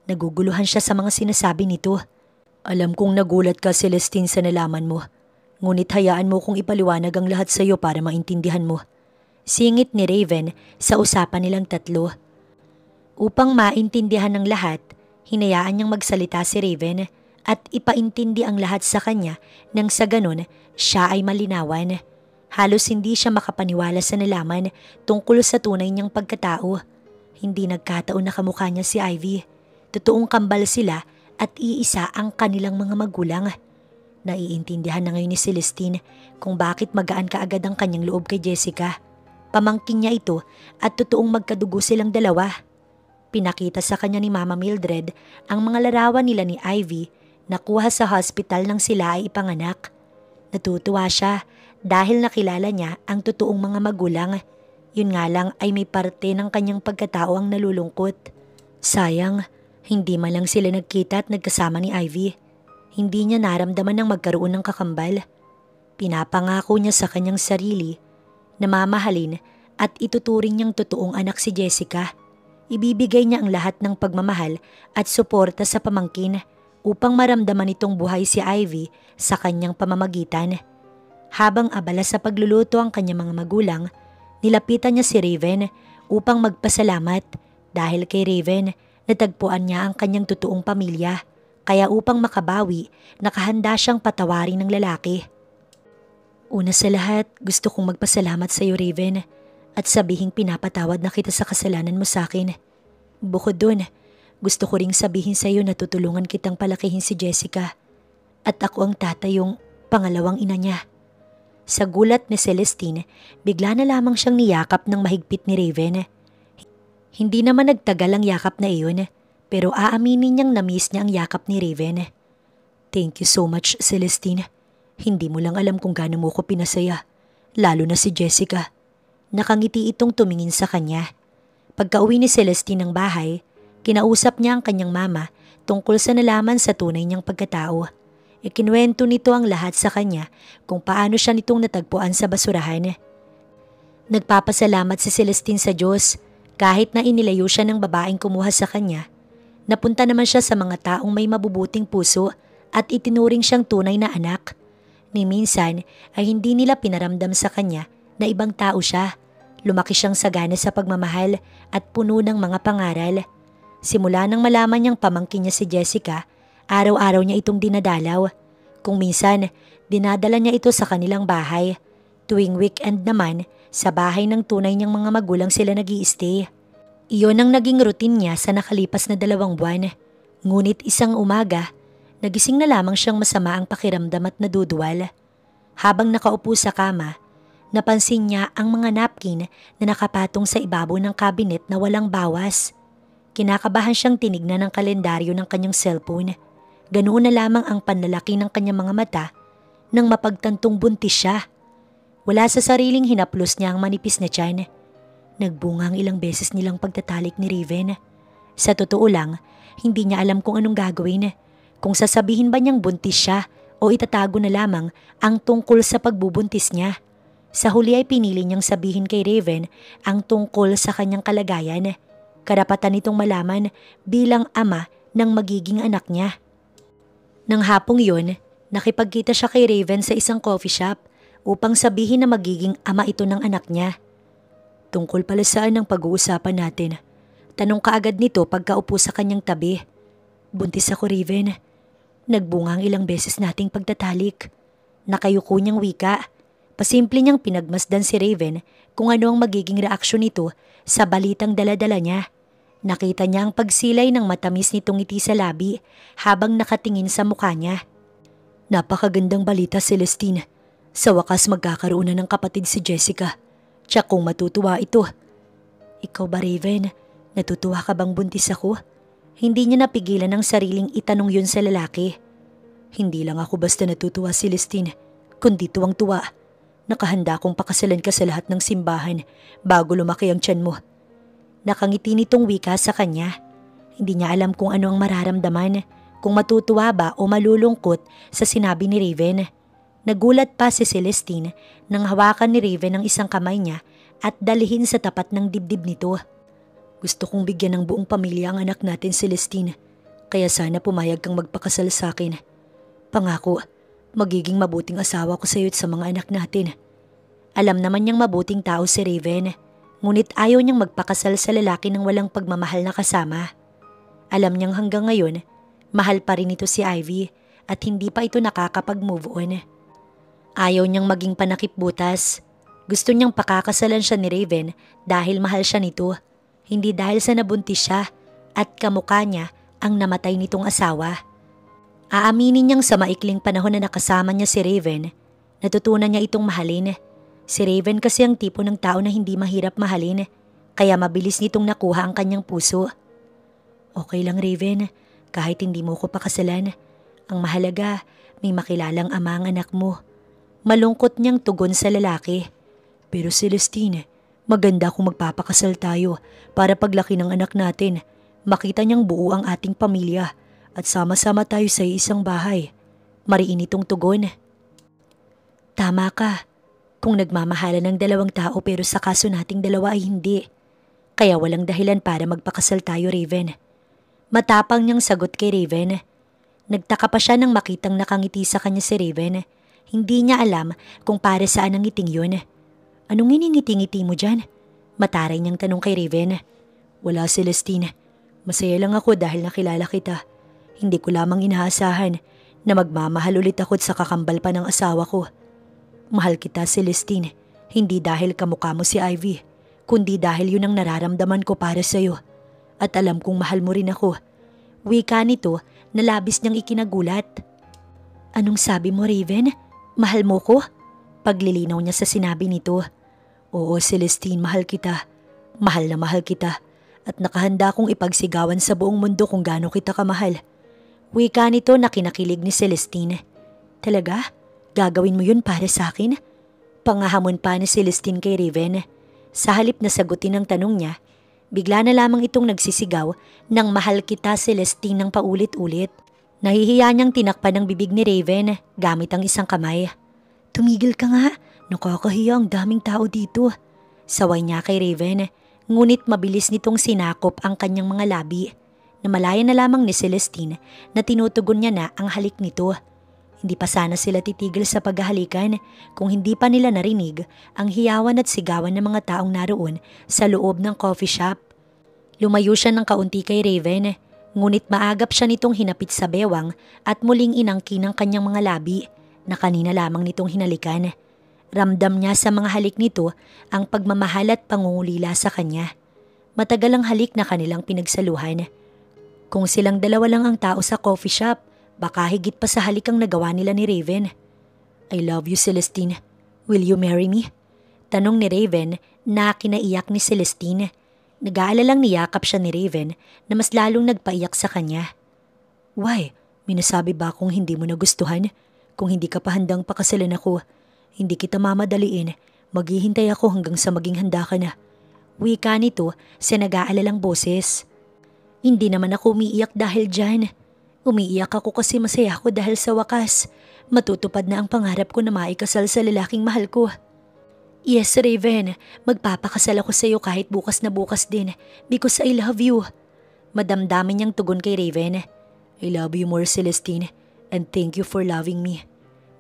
A: Naguguluhan siya sa mga sinasabi nito. Alam kong nagulat ka, Celestine, sa nalaman mo. Ngunit hayaan mo kong ipaliwanag ang lahat sa iyo para maintindihan mo. Singit ni Raven sa usapan nilang tatlo. Upang maintindihan ng lahat, hinayaan niyang magsalita si Raven at ipaintindi ang lahat sa kanya nang sa ganun siya ay malinawan. Halos hindi siya makapaniwala sa nalaman tungkol sa tunay niyang pagkatao. Hindi nagkataon na kamukha niya si Ivy. Totoong kambal sila at iisa ang kanilang mga magulang. Naiintindihan na ngayon ni Celestine kung bakit magaan kaagad ang kanyang loob kay Jessica. Pamangkin niya ito at totoong magkadugo silang dalawa. Pinakita sa kanya ni Mama Mildred ang mga larawan nila ni Ivy na kuha sa hospital nang sila ay ipanganak. Natutuwa siya dahil nakilala niya ang totoong mga magulang. Yun nga lang ay may parte ng kanyang pagkatao ang nalulungkot. Sayang, hindi man lang sila nagkita at nagkasama ni Ivy. Hindi niya naramdaman ng magkaroon ng kakambal. Pinapangako niya sa kanyang sarili na mamahalin at ituturing niyang totoong anak si Jessica. Ibibigay niya ang lahat ng pagmamahal at suporta sa pamangkin upang maramdaman itong buhay si Ivy sa kanyang pamamagitan. Habang abala sa pagluluto ang kanyang mga magulang, nilapitan niya si Raven upang magpasalamat dahil kay Raven natagpuan niya ang kanyang totoong pamilya. Kaya upang makabawi, nakahanda siyang patawarin ng lalaki. Una sa lahat, gusto kong magpasalamat sa iyo, Raven, at sabihing pinapatawad na kita sa kasalanan mo sa akin. Bukod dun, gusto ko ring sabihin sa iyo na tutulungan kitang palakihin si Jessica at ako ang tatayong pangalawang ina niya. Sa gulat ni Celestine, bigla na lamang siyang niyakap ng mahigpit ni Raven. Hindi naman nagtagal ang yakap na iyon, pero aaminin niyang na-miss niya ang yakap ni Raven. Thank you so much, Celestine. Hindi mo lang alam kung gaano mo ko pinasaya, lalo na si Jessica. Nakangiti itong tumingin sa kanya. Pagka-uwi ni Celestine ng bahay, kinausap niya ang kanyang mama tungkol sa nalaman sa tunay niyang pagkatao. Ikinuwento nito ang lahat sa kanya kung paano siya nitong natagpuan sa basurahan. Nagpapasalamat si Celestine sa Diyos kahit na inilayo siya ng babaeng kumuha sa kanya. Napunta naman siya sa mga taong may mabubuting puso at itinuring siyang tunay na anak. Ni minsan ay hindi nila pinaramdam sa kanya na ibang tao siya. Lumaki siyang sagana sa pagmamahal at puno ng mga pangaral. Simula nang malaman niyang pamangkin niya si Jessica, araw-araw niya itong dinadalaw. Kung minsan, dinadala niya ito sa kanilang bahay. Tuwing weekend naman, sa bahay ng tunay niyang mga magulang sila nag-i-stay. Iyon ang naging routine niya sa nakalipas na 2 buwan. Ngunit isang umaga, nagising na lamang siyang masama ang pakiramdam at naduduwal. Habang nakaupo sa kama, napansin niya ang mga napkin na nakapatong sa ibabaw ng kabinet na walang bawas. Kinakabahan siyang tinignan ng kalendaryo ng kanyang cellphone. Ganoon na lamang ang panlalaki ng kanyang mga mata nang mapagtantong buntis siya. Wala sa sariling hinaplos niya ang manipis na tiyan. Nagbunga ang ilang beses nilang pagtatalik ni Raven. Sa totoo lang, hindi niya alam kung anong gagawin. Kung sasabihin ba niyang buntis siya o itatago na lamang ang tungkol sa pagbubuntis niya. Sa huli ay pinili niyang sabihin kay Raven ang tungkol sa kanyang kalagayan. Karapatan nitong malaman bilang ama ng magiging anak niya. Nang hapong yun, nakipagkita siya kay Raven sa isang coffee shop upang sabihin na magiging ama ito ng anak niya. Tungkol pala saan ang pag-uusapan natin? Tanong kaagad nito pagkaupo sa kanyang tabi. Buntis ako, Raven. Nagbunga ang ilang beses nating pagtatalik. Nakayuko niyang wika. Pasimple niyang pinagmasdan si Raven kung ano ang magiging reaksyon nito sa balitang dala-dala niya. Nakita niya ang pagsilay ng matamis nitong ngiti sa labi habang nakatingin sa mukha niya. Napakagandang balita, Celestine. Sa wakas magkakaroon na ng kapatid si Jessica. Tiyak kung matutuwa ito. Ikaw ba, Raven? Natutuwa ka bang buntis ako? Hindi niya napigilan ang sariling itanong yun sa lalaki. Hindi lang ako basta natutuwa, Celestine, kundi tuwang-tuwa. Nakahanda akong pakasalan ka sa lahat ng simbahan bago lumaki ang tiyan mo. Nakangiti nitong wika sa kanya. Hindi niya alam kung ano ang mararamdaman, kung matutuwa ba o malulungkot sa sinabi ni Raven. Nagulat pa si Celestine nang hawakan ni Raven ang isang kamay niya at dalhin sa tapat ng dibdib nito. Gusto kong bigyan ng buong pamilya ang anak natin, Celestine. Kaya sana pumayag kang magpakasal sa akin. Pangako, magiging mabuting asawa ko sa iyo at sa mga anak natin. Alam naman niyang mabuting tao si Raven, ngunit ayaw niyang magpakasal sa lalaki ng walang pagmamahal na kasama. Alam niyang hanggang ngayon, mahal pa rin ito si Ivy at hindi pa ito nakakapag-move on. Ayaw niyang maging panakip-butas. Gusto niyang pakakasalan siya ni Raven dahil mahal siya nito, hindi dahil sa nabuntis siya at kamukha niya ang namatay nitong asawa. Aaminin niyang sa maikling panahon na nakasama niya si Raven, natutunan niya itong mahalin. Si Raven kasi ang tipo ng tao na hindi mahirap mahalin, kaya mabilis nitong nakuha ang kanyang puso. Okay lang, Raven, kahit hindi mo ko pakasalan. Ang mahalaga, may makilalang ama ang anak mo. Malungkot niyang tugon sa lalaki. Pero Celestine, maganda kung magpapakasal tayo para paglaki ng anak natin, makita niyang buo ang ating pamilya at sama-sama tayo sa isang bahay. Mariin itong tugon. Tama ka. Kung nagmamahalan ng dalawang tao pero sa kaso nating dalawa ay hindi. Kaya walang dahilan para magpakasal tayo, Raven. Matapang niyang sagot kay Raven. Nagtaka pa siya nang makitang nakangiti sa kanya si Raven. Hindi niya alam kung para saan ang ngiting yun. Anong iningiti-ngiti mo dyan? Mataray niyang tanong kay Raven. Wala, Celestine. Masaya lang ako dahil nakilala kita. Hindi ko lamang inaasahan na magmamahal ulit ako sa kakambal pa ng asawa ko. Mahal kita, Celestine. Hindi dahil kamukha mo si Ivy, kundi dahil yun ang nararamdaman ko para sa'yo. At alam kong mahal mo rin ako. Wika nito na labis niyang ikinagulat. Anong sabi mo, Raven? Mahal mo ko? Paglilinaw niya sa sinabi nito. Oo, Celestine, mahal kita. Mahal na mahal kita. At nakahanda kong ipagsigawan sa buong mundo kung gaano kita kamahal. Wika nito na kinakilig ni Celestine. Talaga? Gagawin mo yun para sa akin? Pangahamon pa ni Celestine kay Raven. Sa halip na sagutin ang tanong niya, bigla na lamang itong nagsisigaw ng mahal kita, Celestine ng paulit-ulit. Nahihiya niyang tinakpan ng bibig ni Raven gamit ang isang kamay. Tumigil ka nga, nakakahiya ang daming tao dito. Saway niya kay Raven, ngunit mabilis nitong sinakop ang kanyang mga labi. Namalaya na lamang ni Celestine na tinutugon niya na ang halik nito. Hindi pa sana sila titigil sa paghahalikan kung hindi pa nila narinig ang hiyawan at sigawan ng mga taong naroon sa loob ng coffee shop. Lumayo siya ng kaunti kay Raven, ngunit maagap siya nitong hinapit sa bewang at muling inangkin ang kanyang mga labi na kanina lamang nitong hinalikan. Ramdam niya sa mga halik nito ang pagmamahal at pangungulila sa kanya. Matagal ang halik na kanilang pinagsaluhan. Kung silang dalawa lang ang tao sa coffee shop, baka higit pa sa halik ang nagawa nila ni Raven. I love you, Celestine. Will you marry me? Tanong ni Raven na kinaiyak ni Celestine. Nag-aalalang niyakap siya ni Raven na mas lalong nagpaiyak sa kanya. Why? Minasabi ba akong hindi mo nagustuhan? Kung hindi ka pa handang pakasalan ako, hindi kita mamadaliin. Maghihintay ako hanggang sa maging handa ka na. Wika nito sa nag-aalalang boses. Hindi naman ako umiiyak dahil dyan. Umiiyak ako kasi masaya ako dahil sa wakas, matutupad na ang pangarap ko na maikasal sa lalaking mahal ko. Yes, Raven, magpapakasal ako sa iyo kahit bukas na bukas din because I love you. Madamdamin niyang tugon kay Raven. I love you more, Celestine, and thank you for loving me.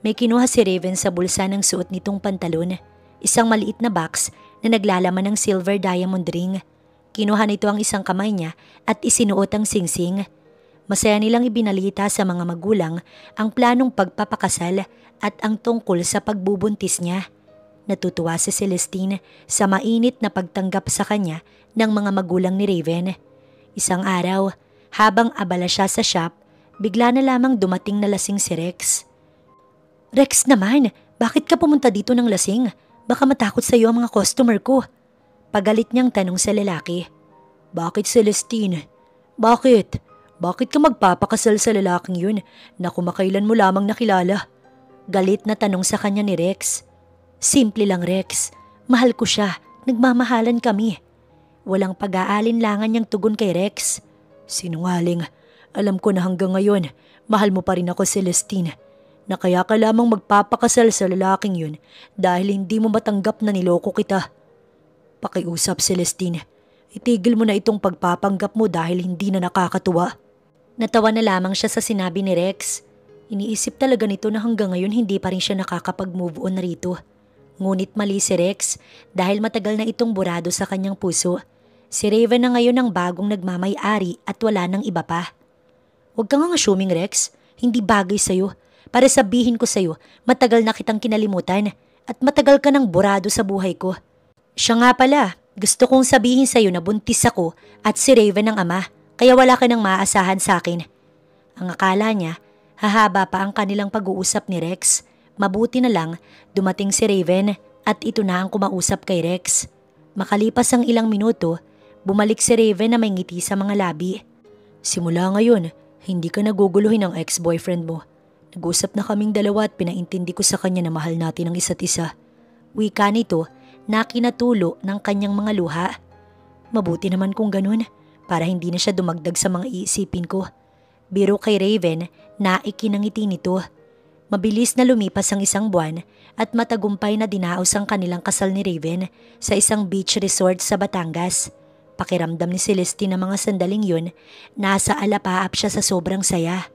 A: May kinuha si Raven sa bulsa ng suot nitong pantalon, isang maliit na box na naglalaman ng silver diamond ring. Kinuha nito ang isang kamay niya at isinuot ang singsing. Masaya nilang ibinalita sa mga magulang ang planong pagpapakasal at ang tungkol sa pagbubuntis niya. Natutuwa si Celestine sa mainit na pagtanggap sa kanya ng mga magulang ni Raven. Isang araw, habang abala siya sa shop, bigla na lamang dumating na lasing si Rex. Rex naman, bakit ka pumunta dito ng lasing? Baka matakot sa iyo ang mga customer ko. Pagalit niyang tanong sa lalaki. Bakit, Celestine? Bakit? Bakit ka magpapakasal sa lalaking yun na kumakailan mo lamang nakilala? Galit na tanong sa kanya ni Rex. Simple lang, Rex. Mahal ko siya. Nagmamahalan kami. Walang pag-aalinlangan niyang tugon kay Rex. Sinungaling. Alam ko na hanggang ngayon, mahal mo pa rin ako, Celestine. Na kaya ka lamang magpapakasal sa lalaking yun dahil hindi mo matanggap na niloko kita. Pakiusap, Celestine. Itigil mo na itong pagpapanggap mo dahil hindi na nakakatuwa. Natawa na lamang siya sa sinabi ni Rex. Iniisip talaga nito na hanggang ngayon hindi pa rin siya nakakapag-move on rito. Ngunit mali si Rex dahil matagal na itong burado sa kanyang puso. Si Raven na ngayon ang bagong nagmamay-ari at wala nang iba pa. Huwag kang assuming, Rex. Hindi bagay sa'yo. Para sabihin ko sa'yo, matagal na kitang kinalimutan at matagal ka nang burado sa buhay ko. Siya nga pala, gusto kong sabihin sa'yo na buntis ako at si Raven ang ama, kaya wala ka nang maaasahan sa akin. Ang akala niya, hahaba pa ang kanilang pag-uusap ni Rex. Mabuti na lang, dumating si Raven at ito na ang kumausap kay Rex. Makalipas ang ilang minuto, bumalik si Raven na may ngiti sa mga labi. Simula ngayon, hindi ka naguguluhin ng ex-boyfriend mo. Nag-usap na kaming dalawa at pinaintindi ko sa kanya na mahal natin ang isa't isa. Wika nito na kinatulo ng kanyang mga luha. Mabuti naman kung ganun para hindi na siya dumagdag sa mga iisipin ko. Biro kay Raven na ikinangiti nito. Mabilis na lumipas ang isang buwan at matagumpay na dinaos ang kanilang kasal ni Raven sa isang beach resort sa Batangas. Pakiramdam ni Celestine na mga sandaling yun, nasa alapaap siya sa sobrang saya.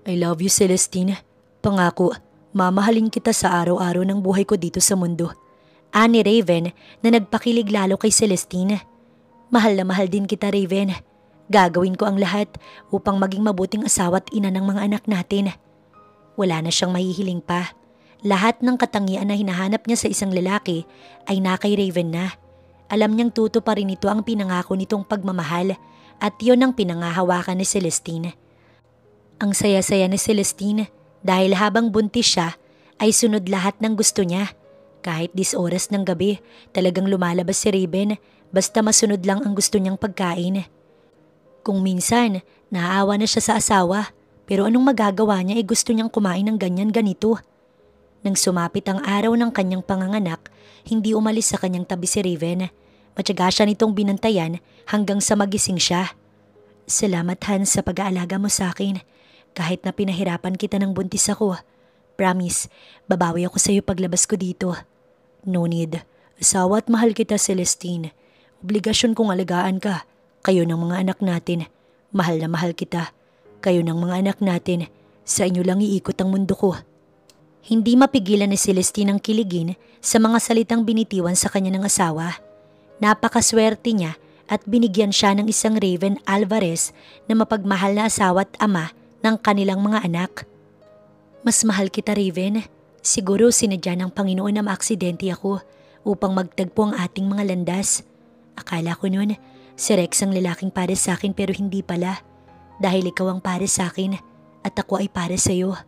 A: I love you, Celestine. Pangako, mamahalin kita sa araw-araw ng buhay ko dito sa mundo. Ani Raven na nagpakilig lalo kay Celestine. Mahal na mahal din kita, Raven. Gagawin ko ang lahat upang maging mabuting asawa at ina ng mga anak natin. Wala na siyang mahihiling pa. Lahat ng katangian na hinahanap niya sa isang lalaki ay na kay Raven na. Alam niyang tuto pa rin ito ang pinangako nitong pagmamahal at yon ang pinangahawakan ni Celestine. Ang saya-saya ni Celestine dahil habang buntis siya ay sunod lahat ng gusto niya. Kahit 10 oras ng gabi, talagang lumalabas si Raven basta masunod lang ang gusto niyang pagkain. Kung minsan, naaawa na siya sa asawa pero anong magagawa niya gusto niyang kumain ng ganyan-ganito. Nang sumapit ang araw ng kanyang panganganak, hindi umalis sa kanyang tabi si Raven. Matyaga siya nitong binantayan hanggang sa magising siya. Salamat, Hans, sa pag-aalaga mo sa akin. Kahit na pinahirapan kita ng buntis ako. Promise, babawi ako sa iyo paglabas ko dito. No need. Asawa at mahal kita, Celestine. Obligasyon kong alagaan ka. Kayo ng mga anak natin. Mahal na mahal kita. Kayo ng mga anak natin. Sa inyo lang iikot ang mundo ko. Hindi mapigilan ni Celestine ang kiligin sa mga salitang binitiwan sa kanya ng asawa. Napakaswerte niya at binigyan siya ng isang Raven Alvarez na mapagmahal na asawa at ama ng kanilang mga anak. Mas mahal kita, Raven. Siguro sinadya ng Panginoon na maaksidente ako upang magtagpo ang ating mga landas. Akala ko noon, si Rex ang lalaking para sa akin pero hindi pala. Dahil ikaw ang para sa akin at ako ay para sa iyo.